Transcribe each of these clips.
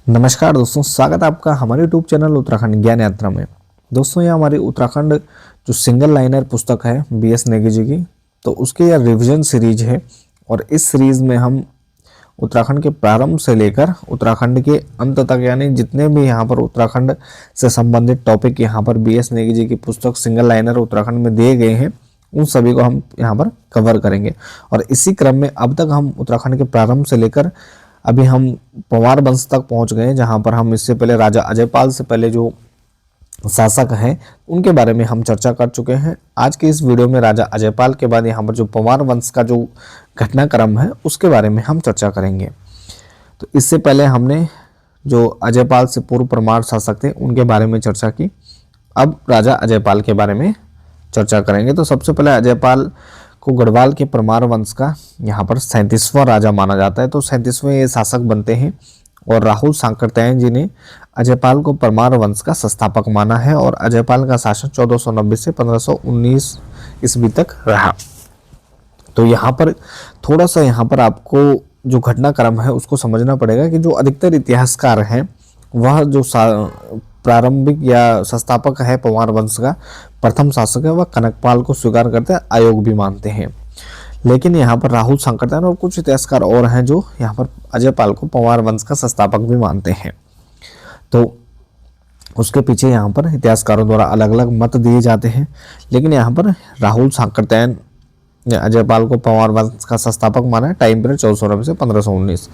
नमस्कार दोस्तों, स्वागत है आपका हमारे यूट्यूब चैनल उत्तराखंड ज्ञान यात्रा में। दोस्तों, ये हमारी उत्तराखंड जो सिंगल लाइनर पुस्तक है बीएस नेगी जी की, तो उसके यह रिवीजन सीरीज है। और इस सीरीज में हम उत्तराखंड के प्रारंभ से लेकर उत्तराखंड के अंत तक, यानी जितने भी यहाँ पर उत्तराखंड से संबंधित टॉपिक यहाँ पर बीएस नेगी जी की पुस्तक सिंगल लाइनर उत्तराखंड में दिए गए हैं, उन सभी को हम यहाँ पर कवर करेंगे। और इसी क्रम में अब तक हम उत्तराखंड के प्रारंभ से लेकर अभी हम पंवार वंश तक पहुंच गए, जहां पर हम इससे पहले राजा अजयपाल से पहले जो शासक हैं उनके बारे में हम चर्चा कर चुके हैं। आज के इस वीडियो में राजा अजयपाल के बाद यहाँ पर जो पंवार वंश का जो घटनाक्रम है उसके बारे में हम चर्चा करेंगे। तो इससे पहले हमने जो अजयपाल से पूर्व परमार शासक थे उनके बारे में चर्चा की। अब राजा अजयपाल के बारे में चर्चा करेंगे। तो सबसे पहले अजयपाल को गढ़वाल के परमार वंश का यहाँ पर 37वां राजा माना जाता है। तो 37वें ये शासक बनते हैं और राहुल सांकरत्यायन जी ने अजयपाल को परमार वंश का संस्थापक माना है। और अजयपाल का शासन 1490 से 1519 ईस्वी तक रहा। तो यहाँ पर थोड़ा सा यहाँ पर आपको जो घटनाक्रम है उसको समझना पड़ेगा कि जो अधिकतर इतिहासकार हैं वह जो प्रारंभिक या संस्थापक है पंवार वंश का प्रथम शासक है वह कनकपाल को स्वीकार करते हैं, आयोग भी मानते हैं। लेकिन यहाँ पर राहुल सांकरत्यायन और कुछ इतिहासकार और हैं जो यहाँ पर अजयपाल को पंवार वंश का संस्थापक भी मानते हैं। तो उसके पीछे यहाँ पर इतिहासकारों द्वारा अलग अलग मत दिए जाते हैं। लेकिन यहाँ पर राहुल सांकरत्यायन ने अजयपाल को पंवार वंश का संस्थापक माना है। टाइम पीरियड 1490 से 1519।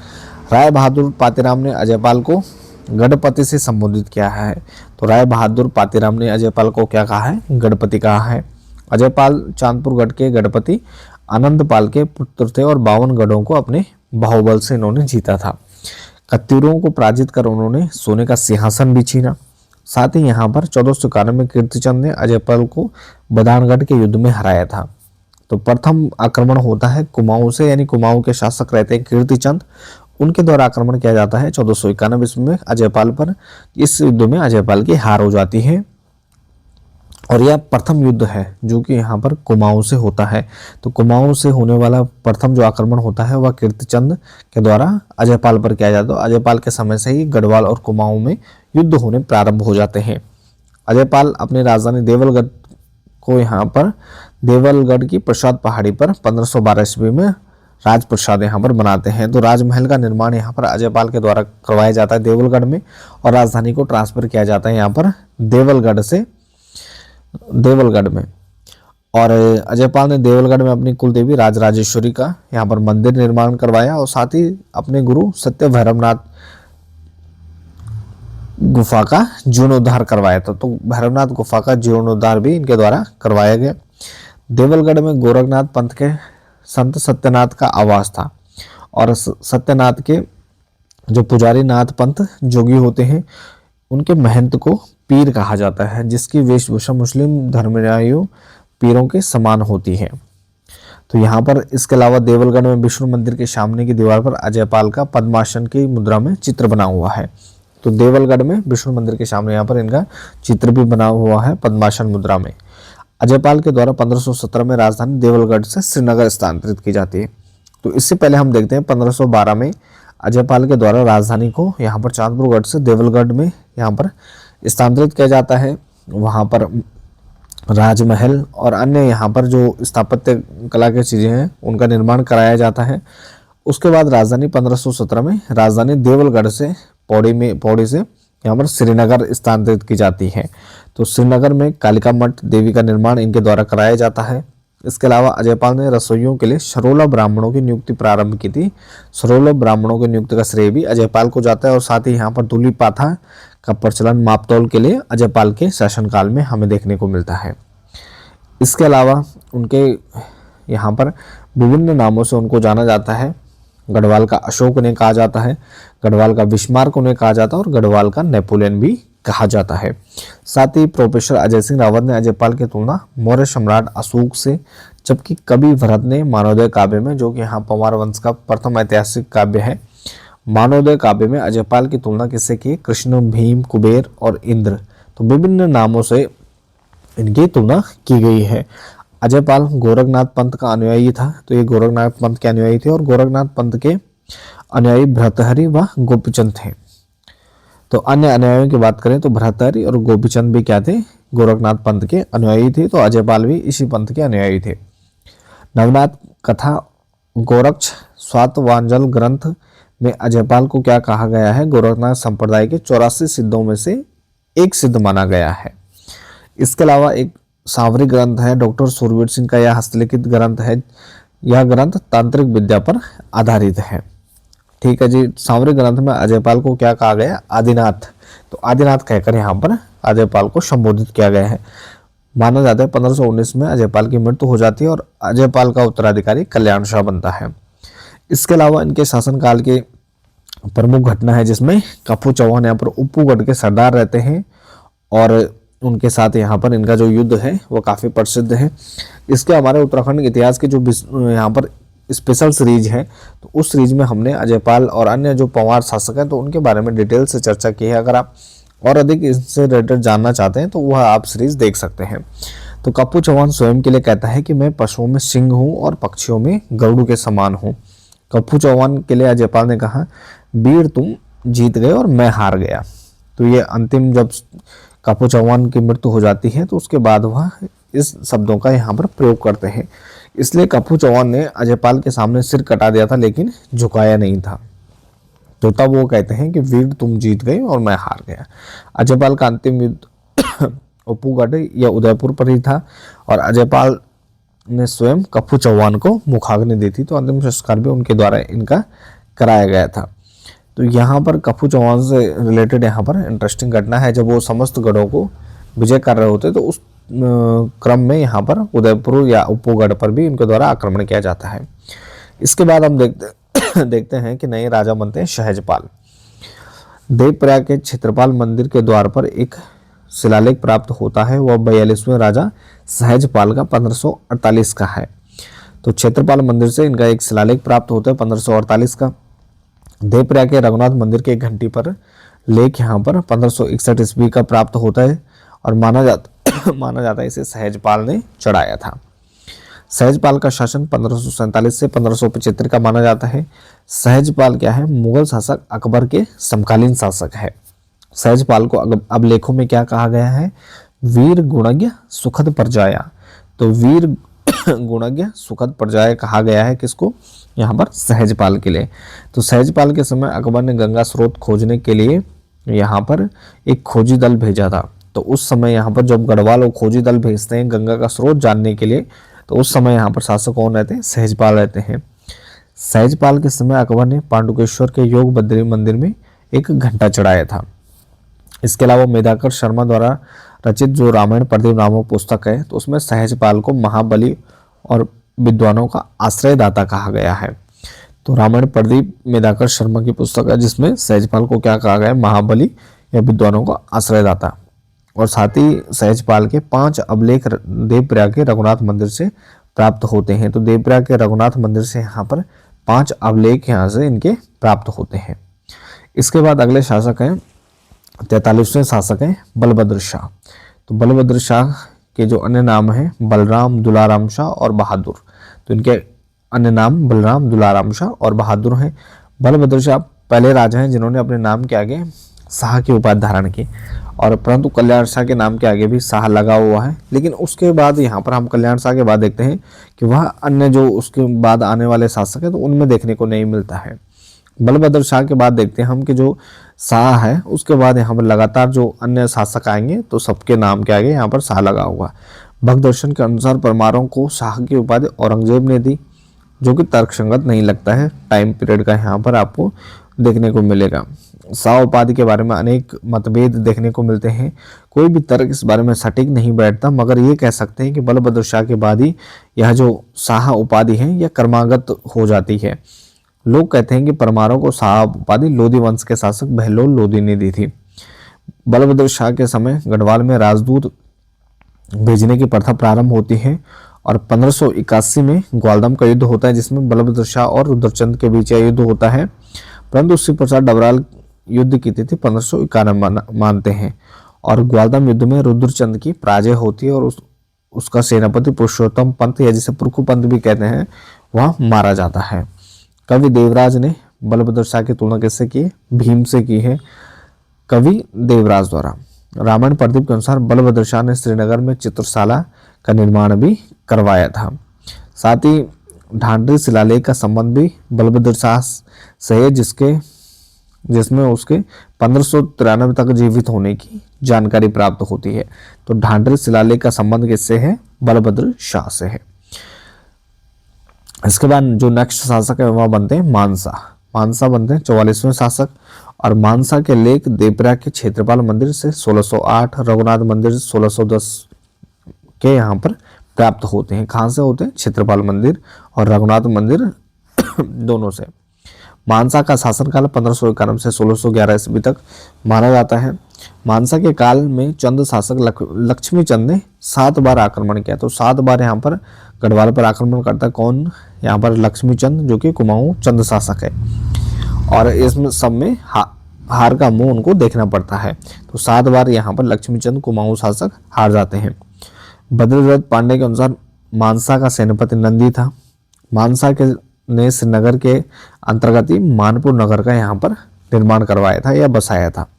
राय बहादुर पातीराम ने अजयपाल को गढ़पति से संबोधित किया है। तो राय बहादुर पातीराम ने अजयपाल को क्या कहा है? गढ़पति कहा है। अजयपाल चांदपुर गढ़ के गढ़पति आनंदपाल के पुत्र थे और 52 गढ़ों को अपने बाहुबल से इन्होंने जीता था। कत्यूरों को पराजित कर उन्होंने सोने का सिंहासन भी छीना। साथ ही यहाँ पर 1491 में कीर्तिचंद ने अजयपाल को बदानगढ़ के युद्ध में हराया था। तो प्रथम आक्रमण होता है कुमाऊं से, यानी कुमाऊं के शासक रहते हैं कीर्तिचंद, उनके द्वारा आक्रमण किया जाता है 1491 ईस्वी में अजयपाल पर। इस युद्ध में अजयपाल की हार हो जाती है और यह प्रथम युद्ध है जो कि यहाँ पर कुमाऊं से होता है। तो कुमाऊं से होने वाला प्रथम जो आक्रमण होता है वह कीर्तिचंद के द्वारा अजयपाल पर किया जाता है। अजयपाल के समय से ही गढ़वाल और कुमाऊं में युद्ध होने प्रारंभ हो जाते हैं। अजयपाल अपनी राजधानी देवलगढ़ को यहाँ पर देवलगढ़ की प्रसाद पहाड़ी पर 1512 ईस्वी में राजप्रसाद यहाँ पर बनाते हैं। तो राजमहल का निर्माण यहाँ पर अजयपाल के द्वारा करवाया जाता है देवलगढ़ में, और राजधानी को ट्रांसफर किया जाता है यहाँ पर देवलगढ़ से देवलगढ़ में। और अजयपाल ने देवलगढ़ में अपनी कुलदेवी राजराजेश्वरी का यहाँ पर मंदिर निर्माण करवाया और साथ ही अपने गुरु सत्य भैरवनाथ गुफा का जीर्णोद्धार करवाया था। तो भैरवनाथ गुफा का जीर्णोद्धार भी इनके द्वारा करवाया गया। देवलगढ़ में गोरखनाथ पंथ के संत सत्यनाथ का आवास था और सत्यनाथ के जो पुजारी नाथ पंथ जोगी होते हैं उनके महंत को पीर कहा जाता है, जिसकी वेशभूषा मुस्लिम धर्मानुयायी पीरों के समान होती है। तो यहाँ पर इसके अलावा देवलगढ़ में विष्णु मंदिर के सामने की दीवार पर अजयपाल का पद्मासन की मुद्रा में चित्र बना हुआ है। तो देवलगढ़ में विष्णु मंदिर के सामने यहाँ पर इनका चित्र भी बना हुआ है पद्मासन मुद्रा में। अजयपाल के द्वारा 1517 में राजधानी देवलगढ़ से श्रीनगर स्थानांतरित की जाती है। तो इससे पहले हम देखते हैं 1512 में अजयपाल के द्वारा राजधानी को यहाँ पर चांदपुरगढ़ से देवलगढ़ में यहाँ पर स्थानांतरित किया जाता है। वहाँ पर राजमहल और अन्य यहाँ पर जो स्थापत्य कला की चीज़ें हैं उनका निर्माण कराया जाता है। उसके बाद राजधानी 1517 में राजधानी देवलगढ़ से पौड़ी से यहाँ पर श्रीनगर स्थानांतरित की जाती है। तो श्रीनगर में कालिका मठ देवी का निर्माण इनके द्वारा कराया जाता है। इसके अलावा अजयपाल ने रसोइयों के लिए 16 ब्राह्मणों की नियुक्ति प्रारंभ की थी। 16 ब्राह्मणों की नियुक्ति का श्रेय भी अजयपाल को जाता है। और साथ ही यहाँ पर धूली पाथा का प्रचलन मापतौल के लिए अजयपाल के शासनकाल में हमें देखने को मिलता है। इसके अलावा उनके यहाँ पर विभिन्न नामों से उनको जाना जाता है। गढ़वाल का अशोक उन्हें कहा जाता है, गढ़वाल का बिस्मार्क उन्हें कहा जाता है और गढ़वाल का नेपोलियन भी कहा जाता है। साथ ही प्रोफेसर अजय सिंह रावत ने अजयपाल की तुलना मौर्य सम्राट अशोक से, जबकि कवि भरत ने मानवोदय काव्य में, जो कि यहाँ पंवार वंश का प्रथम ऐतिहासिक काव्य है, मानवोदय काव्य में अजयपाल की तुलना किससे की? कृष्ण, भीम, कुबेर और इंद्र। तो विभिन्न नामों से इनकी तुलना की गई है। अजयपाल गोरखनाथ पंथ का अनुयायी था। तो ये गोरखनाथ पंथ के अनुयायी थे और गोरखनाथ पंथ के अनुयायी भर्तृहरि व गोपीचंद थे। तो अन्य अनुयायियों की बात करें तो भर्तृहरि और गोपीचंद भी क्या थे, गोरखनाथ पंथ के अनुयायी थे। तो अजयपाल भी इसी पंथ के अनुयायी थे। नवनाथ कथा गोरक्ष स्वातवांजल ग्रंथ में अजयपाल को क्या कहा गया है, गोरखनाथ संप्रदाय के 84 सिद्धों में से एक सिद्ध माना गया है। इसके अलावा एक सांवरी ग्रंथ है डॉक्टर सुरवीर सिंह का, यह हस्तलिखित ग्रंथ है। यह ग्रंथ तांत्रिक विद्या पर आधारित है। ठीक है जी। सांवरी ग्रंथ में अजयपाल को क्या कहा गया, आदिनाथ। तो आदिनाथ कहकर यहाँ पर अजयपाल को संबोधित किया गया है। माना जाता है 1519 में अजयपाल की मृत्यु हो जाती है और अजयपाल का उत्तराधिकारी कल्याण शाह बनता है। इसके अलावा इनके शासनकाल के प्रमुख घटना है जिसमें कप्पू चौहान यहाँ पर उप्पूगढ़ के सरदार रहते हैं और उनके साथ यहाँ पर इनका जो युद्ध है वो काफ़ी प्रसिद्ध है। इसके हमारे उत्तराखंड के इतिहास की जो यहाँ पर स्पेशल सीरीज है तो उस सीरीज में हमने अजयपाल और अन्य जो पंवार शासक हैं तो उनके बारे में डिटेल से चर्चा की है। अगर आप और अधिक इससे रिलेटेड जानना चाहते हैं तो वह आप सीरीज देख सकते हैं। तो कप्पू चौहान स्वयं के लिए कहता है कि मैं पशुओं में सिंह हूँ और पक्षियों में गरुड़ के समान हूँ। कप्पू चौहान के लिए अजयपाल ने कहा, वीर तुम जीत गए और मैं हार गया। तो ये अंतिम जब कप्पू चौहान की मृत्यु हो जाती है तो उसके बाद वह इस शब्दों का यहाँ पर प्रयोग करते हैं। इसलिए कप्पू चौहान ने अजयपाल के सामने सिर कटा दिया था लेकिन झुकाया नहीं था। तो तब वो कहते हैं कि वीर तुम जीत गए और मैं हार गया। अजयपाल का अंतिम युद्ध उप्पूगढ़ या उदयपुर पर ही था और अजयपाल ने स्वयं कप्पू चौहान को मुखाग्नि दी थी। तो अंतिम संस्कार भी उनके द्वारा इनका कराया गया था। तो यहाँ पर कप्पू चौहान से रिलेटेड यहाँ पर इंटरेस्टिंग घटना है। जब वो समस्त गढ़ों को विजय कर रहे होते तो उस क्रम में यहाँ पर उदयपुर या उप्पूगढ़ पर भी इनके द्वारा आक्रमण किया जाता है। इसके बाद हम देखते हैं कि नए राजा बनते हैं सहजपाल। देवप्रयाग के क्षेत्रपाल मंदिर के द्वार पर एक शिलालेख प्राप्त होता है। वह 42वें राजा सहजपाल का 1548 का है। तो क्षेत्रपाल मंदिर से इनका एक शिलालेख प्राप्त होता है 1548 का। देवप्रयाग के रघुनाथ मंदिर के घंटी पर लेख यहाँ पर 1561 ईस्वी का प्राप्त होता है और माना जाता है इसे सहजपाल ने चढ़ाया था। सहजपाल का शासन 1547 से 1575 का माना जाता है। सहजपाल क्या है, मुगल शासक अकबर के समकालीन शासक है। सहजपाल को अब लेखों में क्या कहा गया है, वीर गुणज्ञ सुखद परजाया। तो वीर गुणज्ञ सुखद परजाया कहा गया है किसको, यहाँ पर सहजपाल के लिए। तो सहजपाल के समय अकबर ने गंगा स्रोत खोजने के लिए यहाँ पर एक खोजी दल भेजा था। तो उस समय यहाँ पर जब गढ़वाल और खोजी दल भेजते हैं गंगा का स्रोत जानने के लिए तो उस समय यहाँ पर शासक कौन रहते हैं, सहजपाल रहते हैं। सहजपाल के समय अकबर ने पांडुकेश्वर के योग बद्री मंदिर में एक घंटा चढ़ाया था। इसके अलावा मेधाकर शर्मा द्वारा रचित जो रामायण प्रदीप नामक पुस्तक है तो उसमें सहजपाल को महाबली और विद्वानों का आश्रयदाता कहा गया है। तो रामायण प्रदीप मेधाकर शर्मा की पुस्तक है जिसमें सहजपाल को क्या कहा गया है, महाबली या विद्वानों का आश्रयदाता। और साथ ही सहजपाल के 5 अभिलेख देवप्रयाग के रघुनाथ मंदिर से प्राप्त होते हैं। तो देवप्रयाग के रघुनाथ मंदिर से यहाँ पर 5 अभिलेख यहाँ से इनके प्राप्त होते हैं। इसके बाद अगले शासक हैं 43वें शासक हैं बलभद्र शाह। तो बलभद्र शाह के जो अन्य नाम हैं बलराम, दुलाराम शाह और बहादुर। तो इनके अन्य नाम बलराम, दुलाराम शाह और बहादुर हैं। बलभद्र शाह पहले राजा हैं जिन्होंने अपने नाम के आगे शाह की उपाधि धारण की और परंतु कल्याण शाह के नाम के आगे भी शाह लगा हुआ है। लेकिन उसके बाद यहाँ पर हम कल्याण शाह के बाद देखते हैं कि वह अन्य जो उसके बाद आने वाले शासक हैं तो उनमें देखने को नहीं मिलता है। बलभद्र शाह के बाद देखते हैं हम कि जो शाह है उसके बाद यहाँ पर लगातार जो अन्य शासक आएंगे तो सबके नाम के आगे यहाँ पर शाह लगा हुआ। भक्त दर्शन के अनुसार परमारों को शाह की उपाधि औरंगजेब ने दी, जो कि तर्कसंगत नहीं लगता है। टाइम पीरियड का यहाँ पर आपको देखने को मिलेगा। शाह उपाधि के बारे में अनेक मतभेद देखने को मिलते हैं। कोई भी तर्क इस बारे में सटीक नहीं बैठता, मगर ये कह सकते हैं कि बलभद्र शाह के बाद ही यह जो शाह उपाधि है यह क्रमागत हो जाती है। लोग कहते हैं कि परमारों को शाह उपाधि लोधी वंश के शासक बहलोल लोधी ने दी थी। बलभद्र शाह के समय गढ़वाल में राजदूत भेजने की प्रथा प्रारंभ होती है और 1581 में ग्वालदम का युद्ध होता है जिसमें बलभद्र शाह और रुद्रचंद के बीच यह युद्ध होता है। परंतु शिव प्रसाद डबराल युद्ध की तिथि 1591 मानते हैं और ग्वालदम युद्ध में रुद्रचंद की पराजय होती है और उसका सेनापति पुरुषोत्तम पंत या जिसे पुरखू पंत भी कहते हैं वह मारा जाता है। कवि देवराज ने बलभद्र शाह की तुलना किससे की है, भीम से की है। कवि देवराज द्वारा। रामायण प्रदीप के अनुसार बलभद्र शाह ने श्रीनगर में चित्रशाला का निर्माण भी करवाया था। साथ ही ढांढरी शिलालेख का संबंध भी बलभद्र शाह से है, जिसमें उसके 1593 तक जीवित होने की जानकारी प्राप्त होती है। तो ढांढरी शिलालेख का संबंध किससे है? बलभद्र शाह से है। इसके बाद जो नेक्स्ट शासक है वह बनते हैं मानसा। मानसा बनते हैं 44वें शासक, और मानसा के लेख देवप्रयाग के क्षेत्रपाल मंदिर से 1608, रघुनाथ मंदिर 1610 के यहाँ पर प्राप्त होते हैं। कहाँ से होते हैं? क्षेत्रपाल मंदिर और रघुनाथ मंदिर दोनों से। मानसा का शासनकाल 1591 से 1611 ईस्वी तक माना जाता है। मानसा के काल में चंद शासक लक्ष्मी चंद ने 7 बार आक्रमण किया। तो 7 बार यहाँ पर गढ़वाल पर आक्रमण करता है कौन? यहाँ पर लक्ष्मी चंद, जो कि कुमाऊं चंद शासक है, और इसमें सब में हार का मुंह उनको देखना पड़ता है। तो 7 बार यहाँ पर लक्ष्मी चंद कुमाऊं शासक हार जाते हैं। बद्रीदत्त पांडे के अनुसार मानसा का सेनापति नंदी था। मानसा के ने श्रीनगर के अंतर्गत ही मानपुर नगर का यहाँ पर निर्माण करवाया था या बसाया था।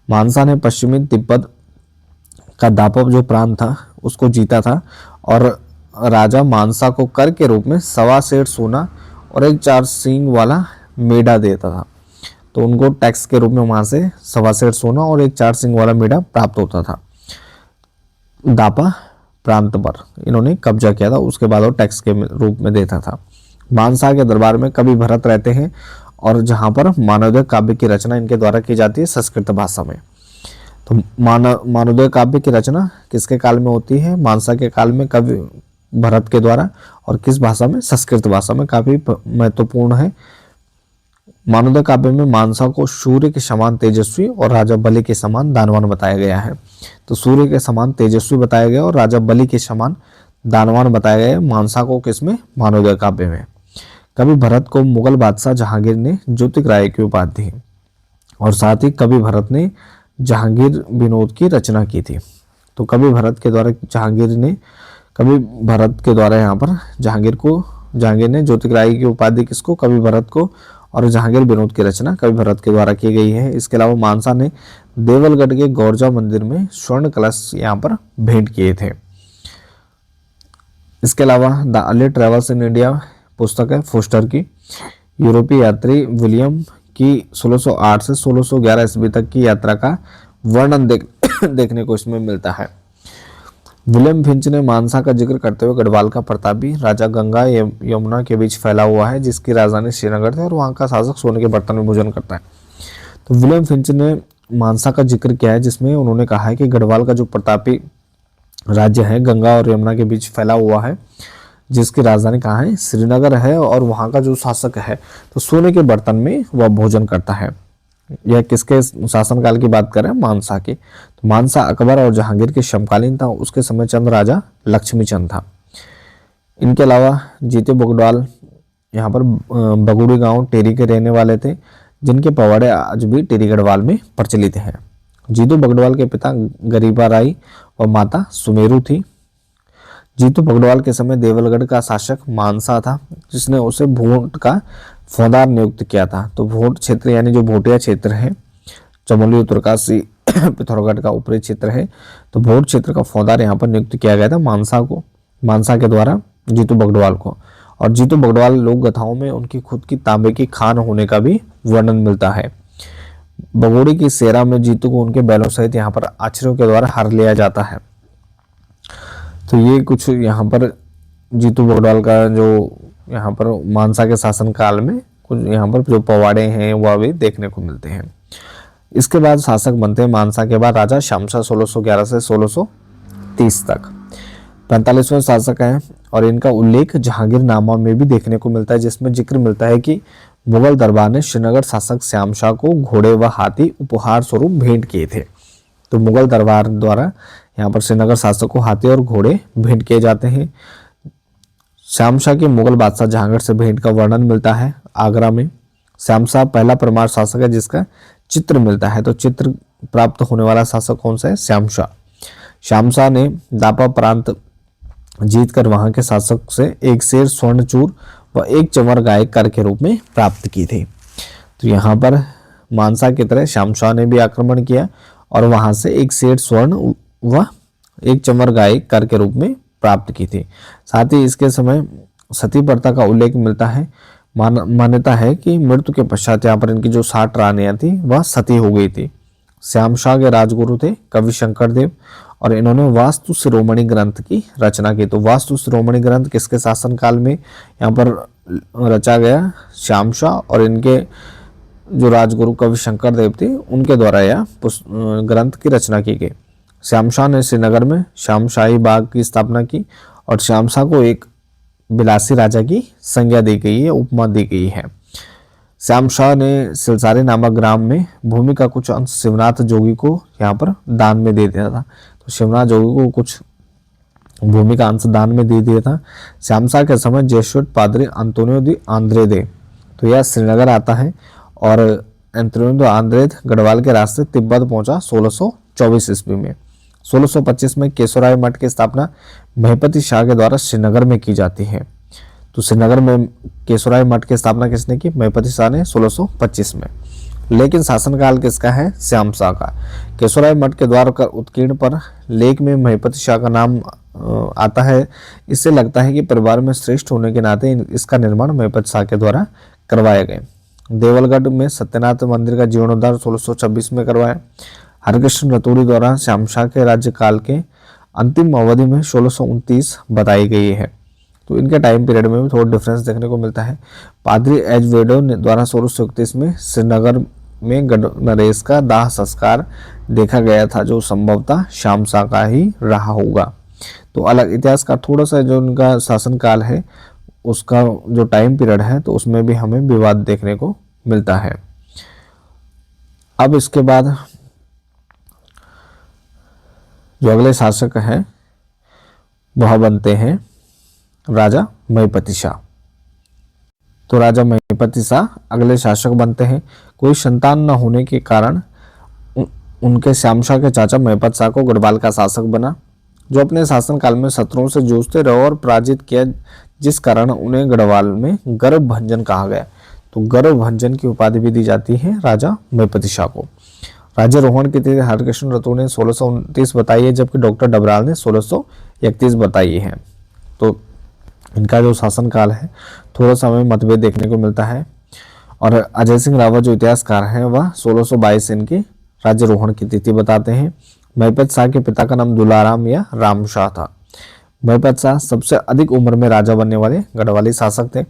मानसा ने पश्चिमी तिब्बत का दापव जो प्रांत था उसको जीता था, और राजा मानसा को कर के रूप में 1.25 सेर सोना और एक 4 सींग वाला मेढ़ा देता था। तो उनको टैक्स के रूप में वहां से 1.25 सेर सोना और एक 4 सींग वाला मेढ़ा प्राप्त होता था। दापा प्रांत पर इन्होंने कब्जा किया था, उसके बाद वो टैक्स के रूप में देता था। मानसा के दरबार में कवि भरत रहते हैं, और जहां पर मानवोदय काव्य की रचना इनके द्वारा की जाती है संस्कृत भाषा में। तो मानवोदय काव्य की रचना किसके काल में होती है? मानसा के काल में कवि भरत के द्वारा, और किस भाषा में? संस्कृत भाषा में। काफी महत्वपूर्ण है। मानवोदय काव्य में मानसा को सूर्य के समान तेजस्वी और राजा बलि के समान दानवान बताया गया है। तो सूर्य के समान तेजस्वी बताया गया और राजा बलि के समान दानवान बताया गया है मानसा को। किसमें? मानवोदय काव्य में। कवि भरत को मुगल बादशाह जहांगीर ने ज्योतिक राय की उपाधि दी, और साथ ही कवि भरत ने जहांगीर विनोद की रचना की थी। तो कवि भरत के द्वारा यहाँ पर जहांगीर ने ज्योतिक राय की उपाधि किसको? कवि भरत को, और जहांगीर विनोद की रचना कवि भरत के द्वारा की गई है। इसके अलावा मानसा ने देवलगढ़ के गौरजा मंदिर में स्वर्ण कलश यहाँ पर भेंट किए थे। इसके अलावा the early travels in India पुस्तक है फोस्टर की। यूरोपीय यात्री विलियम की 1608 से 1611 ईस्वी तक की यात्रा का वर्णन देखने को इसमें मिलता है। विलियम फिंच ने मानसा का जिक्र करते हुए गढ़वाल का प्रतापी राजा गंगा यमुना के बीच फैला हुआ है, जिसकी राजधानी श्रीनगर थी, और वहां का शासक सोने के बर्तन में भोजन करता है। तो विलियम फिंच ने मानसा का जिक्र किया है, जिसमें उन्होंने कहा है कि गढ़वाल का जो प्रतापी राज्य है गंगा और यमुना के बीच फैला हुआ है, जिसकी राजधानी कहाँ है? श्रीनगर है, और वहाँ का जो शासक है तो सोने के बर्तन में वह भोजन करता है। यह किसके शासनकाल की बात करें? मानसा की। तो मानसा अकबर और जहांगीर के समकालीन था। उसके समय चंद राजा लक्ष्मी चंद था। इनके अलावा जीतू बगड़वाल यहाँ पर बगुड़ी गांव टेरी के रहने वाले थे, जिनके पवाड़े आज भी टेरी गढ़वाल में प्रचलित हैं। जीतू बगड़वाल के पिता गरीबा राई और माता सुमेरु थी। जीतू बगड़वाल के समय देवलगढ़ का शासक मानसा था, जिसने उसे भोट का फौदार नियुक्त किया था। तो भोट क्षेत्र यानी जो भोटिया क्षेत्र है, चमोली उत्तरकाशी पिथौरागढ़ का ऊपरी क्षेत्र है, तो भोट क्षेत्र का फौदार यहाँ पर नियुक्त किया गया था मानसा के द्वारा जीतू बगड़वाल को। और जीतू बगड़वाल लोक कथाओं में उनकी खुद की तांबे की खान होने का भी वर्णन मिलता है। बगोड़ी की सेरा में जीतू को उनके बैलों सहित यहाँ पर आश्रयों के द्वारा हर लिया जाता है। तो ये कुछ यहाँ पर जीतू बगड़वाल का जो यहाँ पर मानसा के शासन काल में कुछ यहाँ पर जो पवाड़े हैं वह भी देखने को मिलते हैं। इसके बाद शासक बनते हैं मानसा के बाद राजा शामशाह 1611 से 1630 तक 45वें शासक हैं, और इनका उल्लेख जहांगीरनामा में भी देखने को मिलता है, जिसमें जिक्र मिलता है कि मुगल दरबार ने श्रीनगर शासक श्यामशाह को घोड़े व हाथी उपहार स्वरूप भेंट किए थे। तो मुगल दरबार द्वारा यहाँ पर श्रीनगर शासक को हाथी और घोड़े भेंट किए जाते हैं। श्यामशाह के मुगल बादशाह जहांगीर से भेंट का वर्णन मिलता है आगरा में। श्यामशाह पहला परमार शासक है जिसका चित्र मिलता है। तो चित्र प्राप्त होने वाला शासक कौन सा है? श्यामशाह। श्यामशाह ने दापा प्रांत जीतकर वहां के शासक से 1 शेर स्वर्ण चूर व 1 चंवर गाय कर के रूप में प्राप्त की थी। तो यहाँ पर मानसा की तरह श्याम शाह ने भी आक्रमण किया और वहां से एक सेठ स्वर्ण व एक चमर गाय कर के रूप में प्राप्त की थी। साथ ही इसके समय सती प्रथा का उल्लेख मिलता है। मान्यता है कि मृत्यु के पश्चात यहाँ पर इनकी जो 60 रानियां थी वह सती हो गई थी। श्याम शाह के राजगुरु थे कवि शंकर देव और इन्होंने वास्तु शिरोमणि ग्रंथ की रचना की। तो वास्तु शिरोमणि ग्रंथ किसके शासनकाल में यहाँ पर रचा गया? श्याम शाह और इनके जो राजगुरु कवि शंकर देव थे उनके द्वारा यह ग्रंथ की रचना की गई। श्याम शाह ने श्रीनगर में श्याम शाही बाग की स्थापना की और श्याम शाह को एक बिलासी राजा की संज्ञा दी गई है, उपमा दी गई है। श्याम शाह ने सिलसारी नामक ग्राम में भूमि का कुछ अंश शिवनाथ जोगी को यहाँ पर दान में दे दिया था। तो शिवनाथ जोगी को कुछ भूमि का अंश दान में दे दिया था। श्याम शाह के समय जेसुइट पादरी अंतोनियो दी आंद्रेदे, तो यह श्रीनगर आता है और अंतोनियो दी आंद्रेद गढ़वाल के रास्ते तिब्बत पहुंचा 1624 ईस्वी में। 1625 में केशवराय मठ की स्थापना महपति शाह के द्वारा श्रीनगर में की जाती है। तो श्रीनगर में केशवराय मठ की स्थापना किसने की? महपति शाह ने 1625 में। लेकिन शासनकाल किसका है? श्याम शाह का। केशवराय मठ के द्वार कर उत्कीर्ण पर लेख में महपति शाह का नाम आता है। इससे लगता है कि परिवार में श्रेष्ठ होने के नाते इसका निर्माण महपति शाह के द्वारा करवाया गया। देवलगढ़ में सत्यनाथ मंदिर का जीर्णोद्धार 1626 में करवाया। हरिकृष्ण रतूड़ी द्वारा श्याम शाह के राज्यकाल के अंतिम अवधि में 1629 बताई गई है। तो इनके टाइम पीरियड में भी थोड़ा डिफरेंस देखने को मिलता है। पादरी एजवेडो द्वारा 1631 में श्रीनगर में गढ़ नरेश का दाह संस्कार देखा गया था, जो संभवतः श्याम शाह का ही रहा होगा। तो अलग इतिहास का थोड़ा सा जो उनका शासनकाल है उसका जो टाइम पीरियड है तो उसमें भी हमें विवाद देखने को मिलता है। अब इसके बाद जो अगले शासक हैं वह बनते हैं राजा महपति शाह। तो राजा महपति शाह अगले शासक बनते हैं। कोई संतान न होने के कारण उनके श्याम शाह के चाचा महपत शाह को गढ़वाल का शासक बना, जो अपने शासनकाल में शत्रुओं से जूझते रहे और पराजित किया, जिस कारण उन्हें गढ़वाल में गर्व भंजन कहा गया। तो गर्व भंजन की उपाधि भी दी जाती है राजा महपति शाह को। राज्यारोहण की तिथि हरिकृष्ण रतूड़ी ने 1629 बताई है, जबकि डॉक्टर डबराल ने 1631 बताई है। तो इनका जो शासनकाल है थोड़ा सा हमें मतभेद देखने को मिलता है। और अजय सिंह रावत जो इतिहासकार हैं वह 1622 से इनके राज्यारोहण की तिथि बताते हैं। महपत शाह के पिता का नाम दुलाराम या राम शाह था। महपत शाह सबसे अधिक उम्र में राजा बनने वाले गढ़वाली शासक थे।